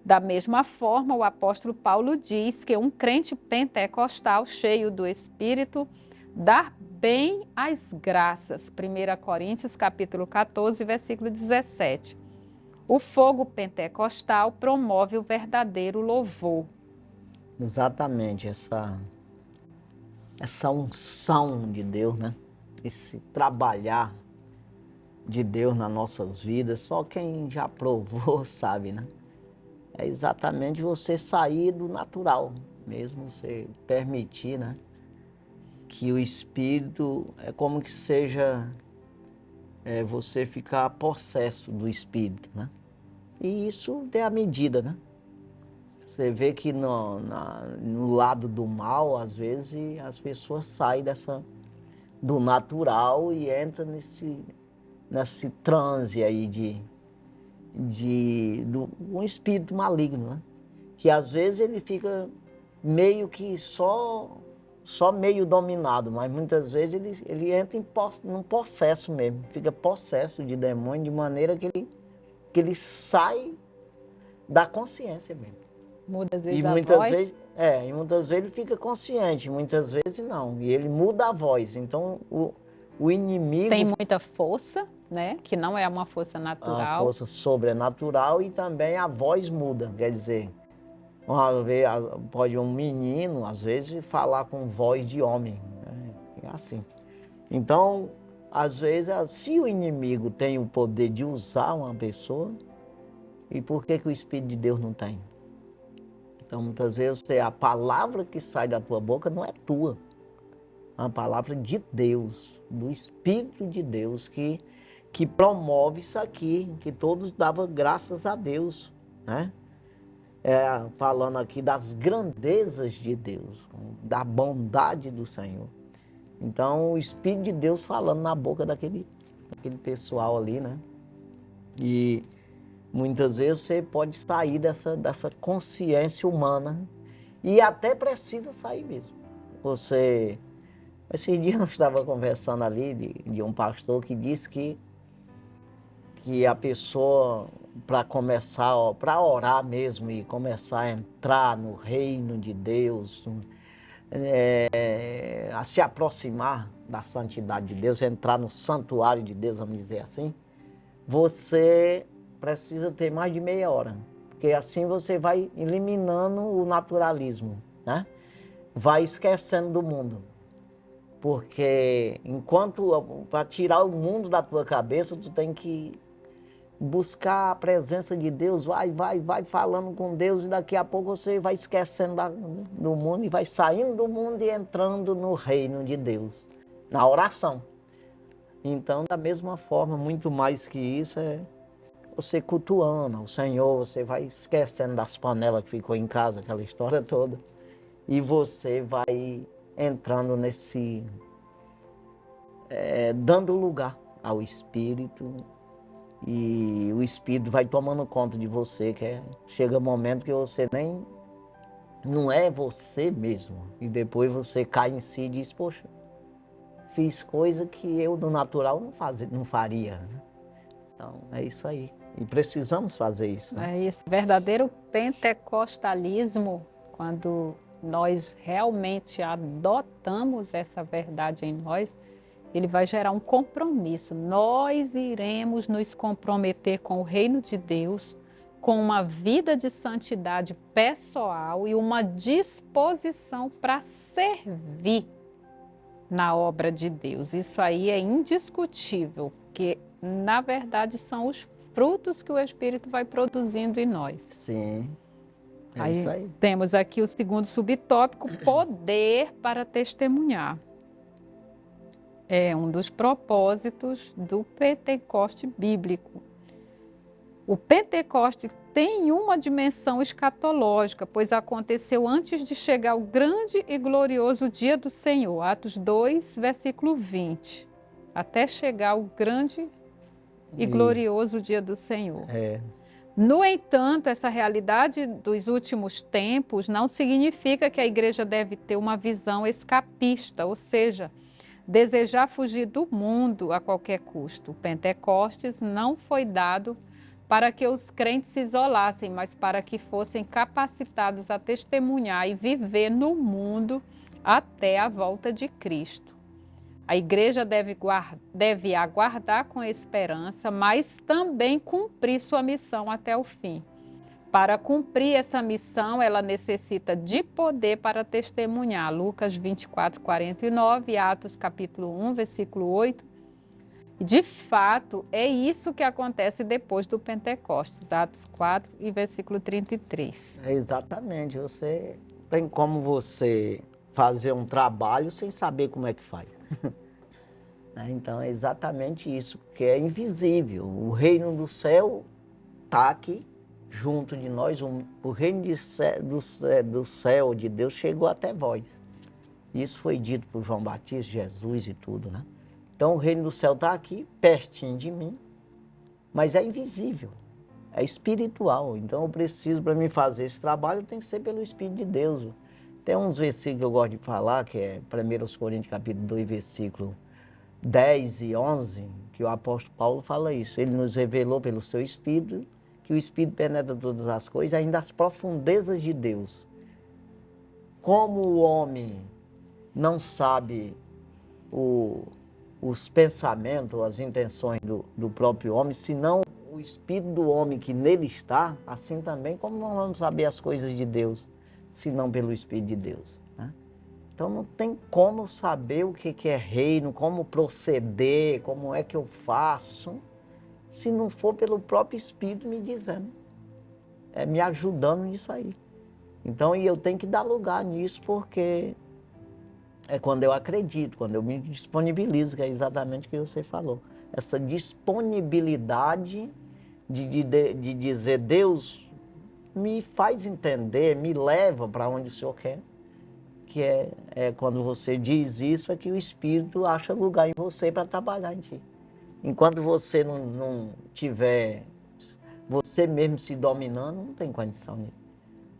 Da mesma forma, o apóstolo Paulo diz que um crente pentecostal cheio do Espírito dá bem as graças. 1 Coríntios capítulo 14, versículo 17. O fogo pentecostal promove o verdadeiro louvor. Exatamente, essa unção de Deus, né? Esse trabalhar de Deus nas nossas vidas, só quem já provou sabe, né? É exatamente você sair do natural, mesmo você permitir, né? Que o Espírito, é como que seja você ficar possesso do Espírito, né? E isso é a medida, né? Você vê que no lado do mal, às vezes, as pessoas saem do natural e entram nesse transe aí de um espírito maligno, né? Que às vezes ele fica meio que só meio dominado, mas muitas vezes ele entra num possesso mesmo, fica possesso de demônio de maneira que ele sai da consciência mesmo. Muda às vezes E a muitas voz. vezes, e muitas vezes ele fica consciente, muitas vezes não. E ele muda a voz. Então o inimigo Tem muita força, né? Que não é uma força a natural. força sobrenatural e também a voz muda. Quer dizer, pode um menino, às vezes, falar com voz de homem. É assim. Então, às vezes, se o inimigo tem o poder de usar uma pessoa, e por que o Espírito de Deus não tem? Então, muitas vezes, a palavra que sai da tua boca não é tua. É uma palavra de Deus, do Espírito de Deus, que promove isso aqui, que todos davam graças a Deus, né? Falando aqui das grandezas de Deus, da bondade do Senhor. Então, o Espírito de Deus falando na boca daquele pessoal ali, né? E muitas vezes você pode sair dessa consciência humana e até precisa sair mesmo. Esse dia eu estava conversando ali de um pastor que disse que a pessoa, para começar, para orar mesmo e começar a entrar no reino de Deus, a se aproximar da santidade de Deus, entrar no santuário de Deus, vamos dizer assim, você precisa ter mais de meia hora, porque assim você vai eliminando o naturalismo, né? Vai esquecendo do mundo, porque para tirar o mundo da tua cabeça, tu tem que buscar a presença de Deus, vai falando com Deus, e daqui a pouco você vai esquecendo do mundo e vai saindo do mundo e entrando no reino de Deus, na oração. Então, da mesma forma, muito mais que isso, você cultuando o Senhor, você vai esquecendo das panelas que ficou em casa, aquela história toda, e você vai entrando dando lugar ao Espírito, e o Espírito vai tomando conta de você, chega um momento que você não é você mesmo, e depois você cai em si e diz, poxa, fiz coisa que eu do natural não faria, né? Então, é isso aí. E precisamos fazer isso, né? É esse verdadeiro pentecostalismo, quando nós realmente adotamos essa verdade em nós, ele vai gerar um compromisso. Nós iremos nos comprometer com o reino de Deus, com uma vida de santidade pessoal e uma disposição para servir na obra de Deus. Isso aí é indiscutível, porque na verdade são os frutos que o Espírito vai produzindo em nós. Sim, Aí isso aí. temos aqui o segundo subtópico, poder para testemunhar. É um dos propósitos do Pentecoste bíblico. O Pentecoste tem uma dimensão escatológica, pois aconteceu antes de chegar o grande e glorioso dia do Senhor. Atos 2, versículo 20. Até chegar o grande e glorioso dia do Senhor. No entanto, essa realidade dos últimos tempos não significa que a igreja deve ter uma visão escapista, ou seja, desejar fugir do mundo a qualquer custo. O Pentecostes não foi dado para que os crentes se isolassem, mas para que fossem capacitados a testemunhar e viver no mundo até a volta de Cristo. A igreja deve aguardar com esperança, mas também cumprir sua missão até o fim. Para cumprir essa missão, ela necessita de poder para testemunhar. Lucas 24, 49, Atos capítulo 1, versículo 8. E de fato, é isso que acontece depois do Pentecostes, Atos 4 e versículo 33. Exatamente, tem como você fazer um trabalho sem saber como é que faz. Então é exatamente isso, que é invisível. O reino do céu está aqui, junto de nós, o reino do céu de Deus chegou até vós. Isso foi dito por João Batista, Jesus e tudo, né? Então o reino do céu está aqui, pertinho de mim, mas é invisível, é espiritual. Então eu preciso, para mim fazer esse trabalho, tem que ser pelo Espírito de Deus. Tem uns versículos que eu gosto de falar, que é 1 Coríntios capítulo 2, versículo 10 e 11, que o apóstolo Paulo fala isso. Ele nos revelou pelo seu Espírito, que o Espírito penetra todas as coisas, ainda as profundezas de Deus. Como o homem não sabe os pensamentos, as intenções do próprio homem, senão o Espírito do homem que nele está, assim também, como não vamos saber as coisas de Deus, senão pelo Espírito de Deus, né? Então não tem como saber o que é reino, como proceder, como é que eu faço, se não for pelo próprio Espírito me dizendo, me ajudando nisso aí. Então, e eu tenho que dar lugar nisso, porque é quando eu acredito, quando eu me disponibilizo, que é exatamente o que você falou. Essa disponibilidade de dizer, Deus, me faz entender, me leva para onde o Senhor quer. Que é quando você diz isso, é que o Espírito acha lugar em você para trabalhar em ti. Enquanto você não tiver você mesmo se dominando, não tem condição nisso.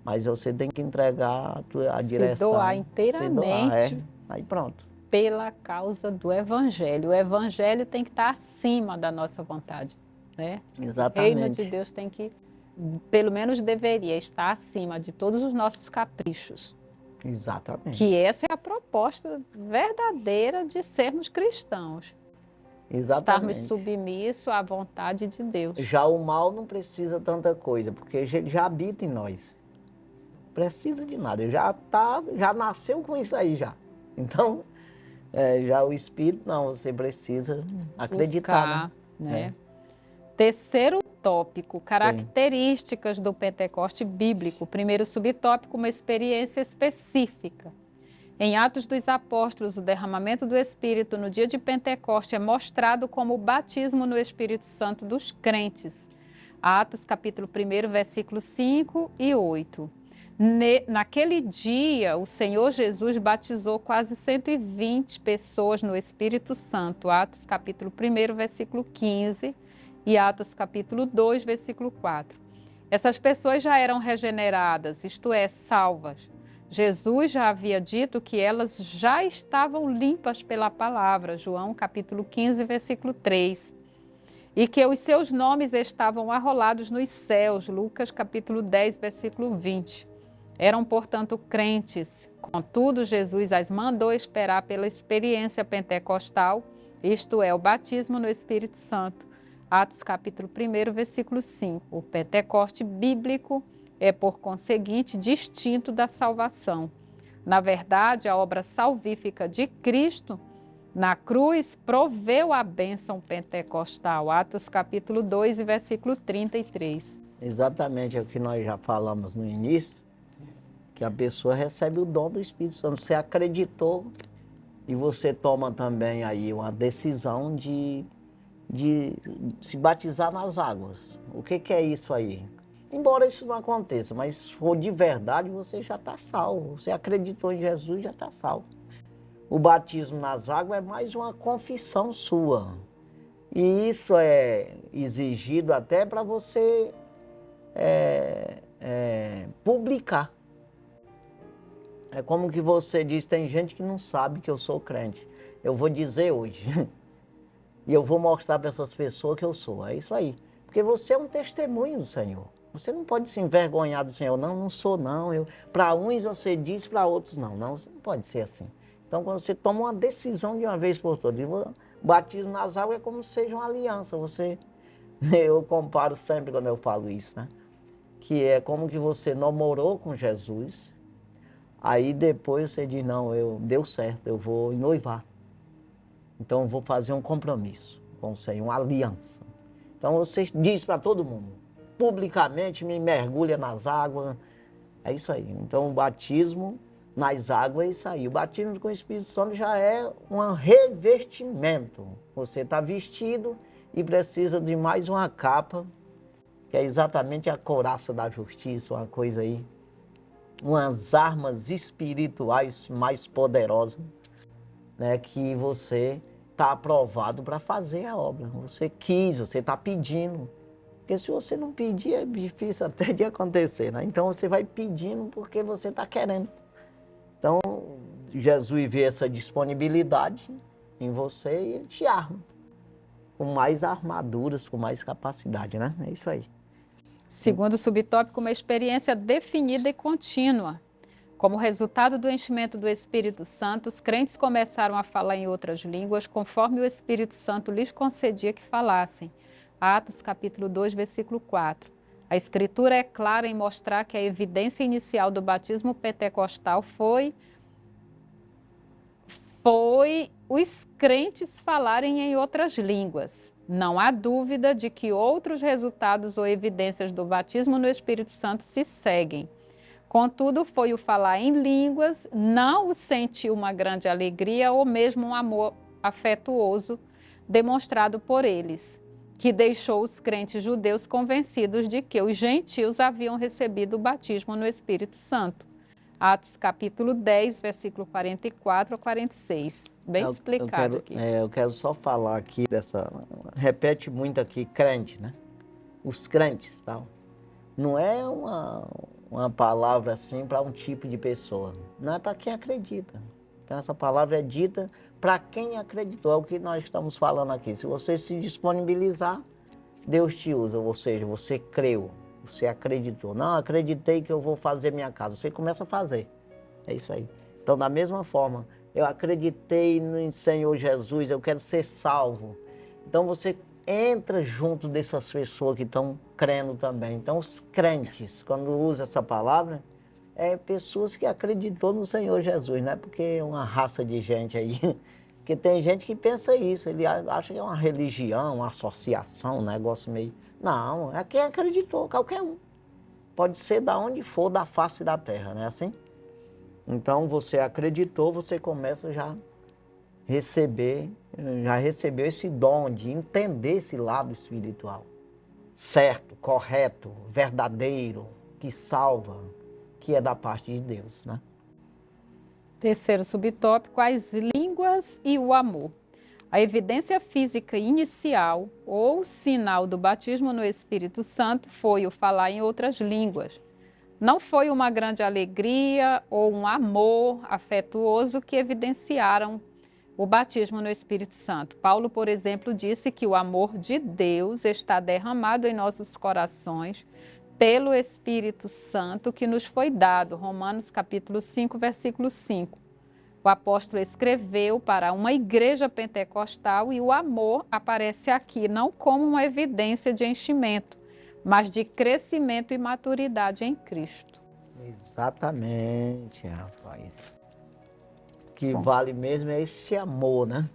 Mas você tem que entregar a direção. Se doar Se inteiramente. doar, aí pronto. Pela causa do Evangelho. O Evangelho tem que estar acima da nossa vontade, né? Exatamente. O reino de Deus tem que, pelo menos deveria, estar acima de todos os nossos caprichos. Exatamente. Que essa é a proposta verdadeira de sermos cristãos. Exatamente. Estarmos submissos à vontade de Deus. Já o mal não precisa tanta coisa, porque ele já habita em nós. Precisa de nada, ele já nasceu com isso aí já. Então, já o Espírito, não, você precisa acreditar. Buscar, né? Terceiro tópico, características do Pentecoste bíblico. Primeiro subtópico, uma experiência específica. Em Atos dos Apóstolos, o derramamento do Espírito no dia de Pentecoste é mostrado como o batismo no Espírito Santo dos crentes. Atos capítulo 1, versículos 5 e 8. Naquele dia, o Senhor Jesus batizou quase 120 pessoas no Espírito Santo. Atos capítulo 1, versículo 15 e Atos capítulo 2, versículo 4. Essas pessoas já eram regeneradas, isto é, salvas. Jesus já havia dito que elas já estavam limpas pela palavra, João capítulo 15, versículo 3. E que os seus nomes estavam arrolados nos céus, Lucas capítulo 10, versículo 20. Eram, portanto, crentes. Contudo, Jesus as mandou esperar pela experiência pentecostal, isto é, o batismo no Espírito Santo. Atos capítulo 1, versículo 5. O Pentecoste bíblico é, por conseguinte, distinto da salvação. Na verdade, a obra salvífica de Cristo na cruz proveu a bênção pentecostal. Atos capítulo 2, versículo 33. Exatamente, é o que nós já falamos no início, que a pessoa recebe o dom do Espírito Santo. Você acreditou e você toma também aí uma decisão de se batizar nas águas. O que é isso aí? Embora isso não aconteça, mas se for de verdade, você já está salvo. Você acreditou em Jesus, já está salvo. O batismo nas águas é mais uma confissão sua. E isso é exigido até para você publicar. É como que você diz, tem gente que não sabe que eu sou crente. Eu vou dizer hoje. E eu vou mostrar para essas pessoas que eu sou. É isso aí. Porque você é um testemunho do Senhor. Você não pode se envergonhar do Senhor. Não, não sou não. Para uns você diz, para outros não. Não, você não pode ser assim. Então, quando você toma uma decisão de uma vez por todas, o batismo nas águas é como se seja uma aliança. Eu comparo sempre quando eu falo isso, né? Que é como que você namorou com Jesus, aí depois você diz, não, deu certo, eu vou noivar. Então eu vou fazer um compromisso com o Senhor, uma aliança. Então você diz para todo mundo, publicamente me mergulha nas águas, é isso aí. Então o batismo nas águas é isso aí. O batismo com o Espírito Santo já é um revestimento. Você está vestido e precisa de mais uma capa, que é exatamente a couraça da justiça, uma coisa aí. Umas armas espirituais mais poderosas, né, que você está aprovado para fazer a obra. Você quis, você está pedindo. Porque se você não pedir, é difícil até de acontecer, né? Então você vai pedindo porque você está querendo. Então, Jesus vê essa disponibilidade em você e ele te arma. Com mais armaduras, com mais capacidade, né? É isso aí. Segundo subtópico, uma experiência definida e contínua. Como resultado do enchimento do Espírito Santo, os crentes começaram a falar em outras línguas, conforme o Espírito Santo lhes concedia que falassem. Atos capítulo 2, versículo 4. A Escritura é clara em mostrar que a evidência inicial do batismo pentecostal foi os crentes falarem em outras línguas. Não há dúvida de que outros resultados ou evidências do batismo no Espírito Santo se seguem. Contudo, foi o falar em línguas, não o sentiu uma grande alegria ou mesmo um amor afetuoso demonstrado por eles, que deixou os crentes judeus convencidos de que os gentios haviam recebido o batismo no Espírito Santo. Atos capítulo 10, versículo 44 a 46. Bem explicado aqui. Eu quero só falar aqui repete muito aqui, crente, né? Os crentes, tal. Não é uma palavra assim para um tipo de pessoa. Não é para quem acredita. Então essa palavra é dita para quem acreditou. É o que nós estamos falando aqui. Se você se disponibilizar, Deus te usa. Ou seja, você creu, você acreditou. Não, acreditei que eu vou fazer minha casa. Você começa a fazer. É isso aí. Então, da mesma forma, eu acreditei no Senhor Jesus, eu quero ser salvo. Então, você entra junto dessas pessoas que estão crendo também. Então, os crentes, quando usa essa palavra, é pessoas que acreditou no Senhor Jesus, não é porque é uma raça de gente aí. Porque tem gente que pensa isso, ele acha que é uma religião, uma associação, um negócio meio... Não, é quem acreditou, qualquer um. Pode ser da onde for, da face da terra, não é assim? Então, você acreditou, você começa já recebeu esse dom de entender esse lado espiritual. Certo, correto, verdadeiro, que salva, que é da parte de Deus, né? Terceiro subtópico, as línguas e o amor. A evidência física inicial ou sinal do batismo no Espírito Santo foi o falar em outras línguas. Não foi uma grande alegria ou um amor afetuoso que evidenciaram o batismo no Espírito Santo. Paulo, por exemplo, disse que o amor de Deus está derramado em nossos corações pelo Espírito Santo que nos foi dado. Romanos capítulo 5, versículo 5. O apóstolo escreveu para uma igreja pentecostal e o amor aparece aqui não como uma evidência de enchimento, mas de crescimento e maturidade em Cristo. Exatamente, rapaz. O que vale mesmo é esse amor, né?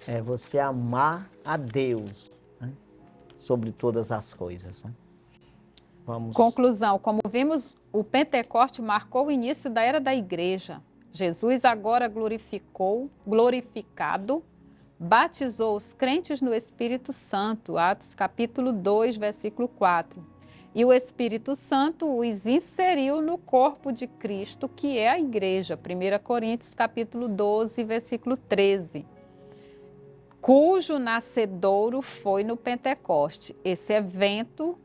É você amar a Deus, né? Sobre todas as coisas, né? Vamos... Conclusão, como vimos, o Pentecoste marcou o início da era da igreja. Jesus agora glorificado, batizou os crentes no Espírito Santo, Atos capítulo 2, versículo 4. E o Espírito Santo os inseriu no corpo de Cristo, que é a igreja, 1 Coríntios capítulo 12, versículo 13. Cujo nascedouro foi no Pentecoste. Esse evento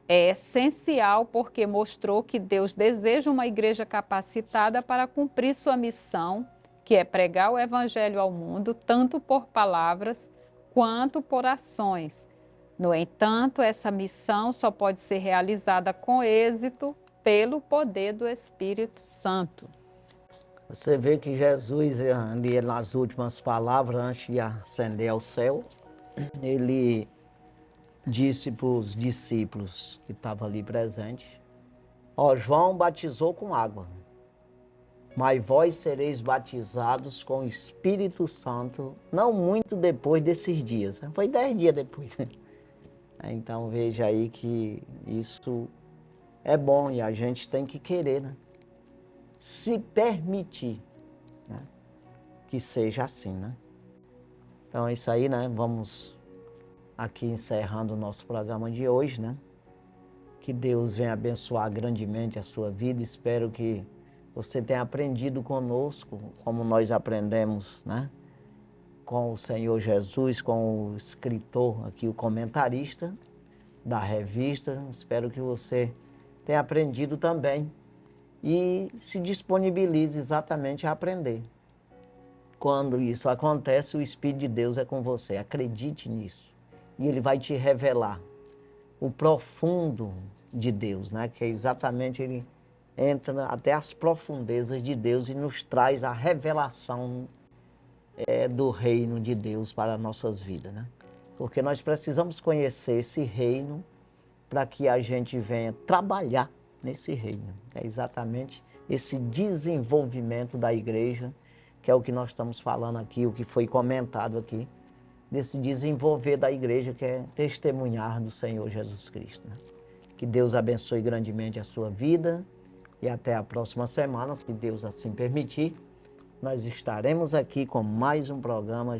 é essencial porque mostrou que Deus deseja uma igreja capacitada para cumprir sua missão, que é pregar o evangelho ao mundo, tanto por palavras quanto por ações. No entanto, essa missão só pode ser realizada com êxito pelo poder do Espírito Santo. Você vê que Jesus, ali nas últimas palavras, antes de ascender ao céu, ele disse para os discípulos que estavam ali presentes: ó, João batizou com água, mas vós sereis batizados com o Espírito Santo não muito depois desses dias. Foi 10 dias depois. Então veja aí que isso é bom e a gente tem que querer, né? Se permitir, né? Que seja assim, né? Então é isso aí, né? Vamos aqui encerrando o nosso programa de hoje, né? Que Deus venha abençoar grandemente a sua vida. Espero que você tenha aprendido conosco, como nós aprendemos, né? Com o Senhor Jesus, com o escritor aqui, o comentarista da revista. Espero que você tenha aprendido também e se disponibilize exatamente a aprender. Quando isso acontece, o Espírito de Deus é com você. Acredite nisso. E ele vai te revelar o profundo de Deus, né? Que é exatamente, ele entra até as profundezas de Deus e nos traz a revelação do reino de Deus para nossas vidas, né? Porque nós precisamos conhecer esse reino para que a gente venha trabalhar nesse reino. É exatamente esse desenvolvimento da igreja, que é o que nós estamos falando aqui, o que foi comentado aqui, desse desenvolver da igreja, que é testemunhar do Senhor Jesus Cristo, né? Que Que Deus abençoe grandemente a sua vida e até a próxima semana, se Deus assim permitir. Nós estaremos aqui com mais um programa,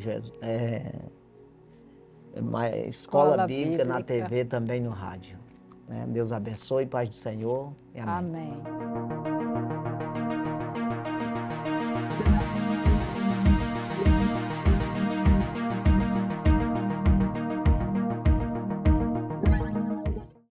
Escola Bíblica na TV, também no rádio. Deus abençoe, paz do Senhor e amém. Amém.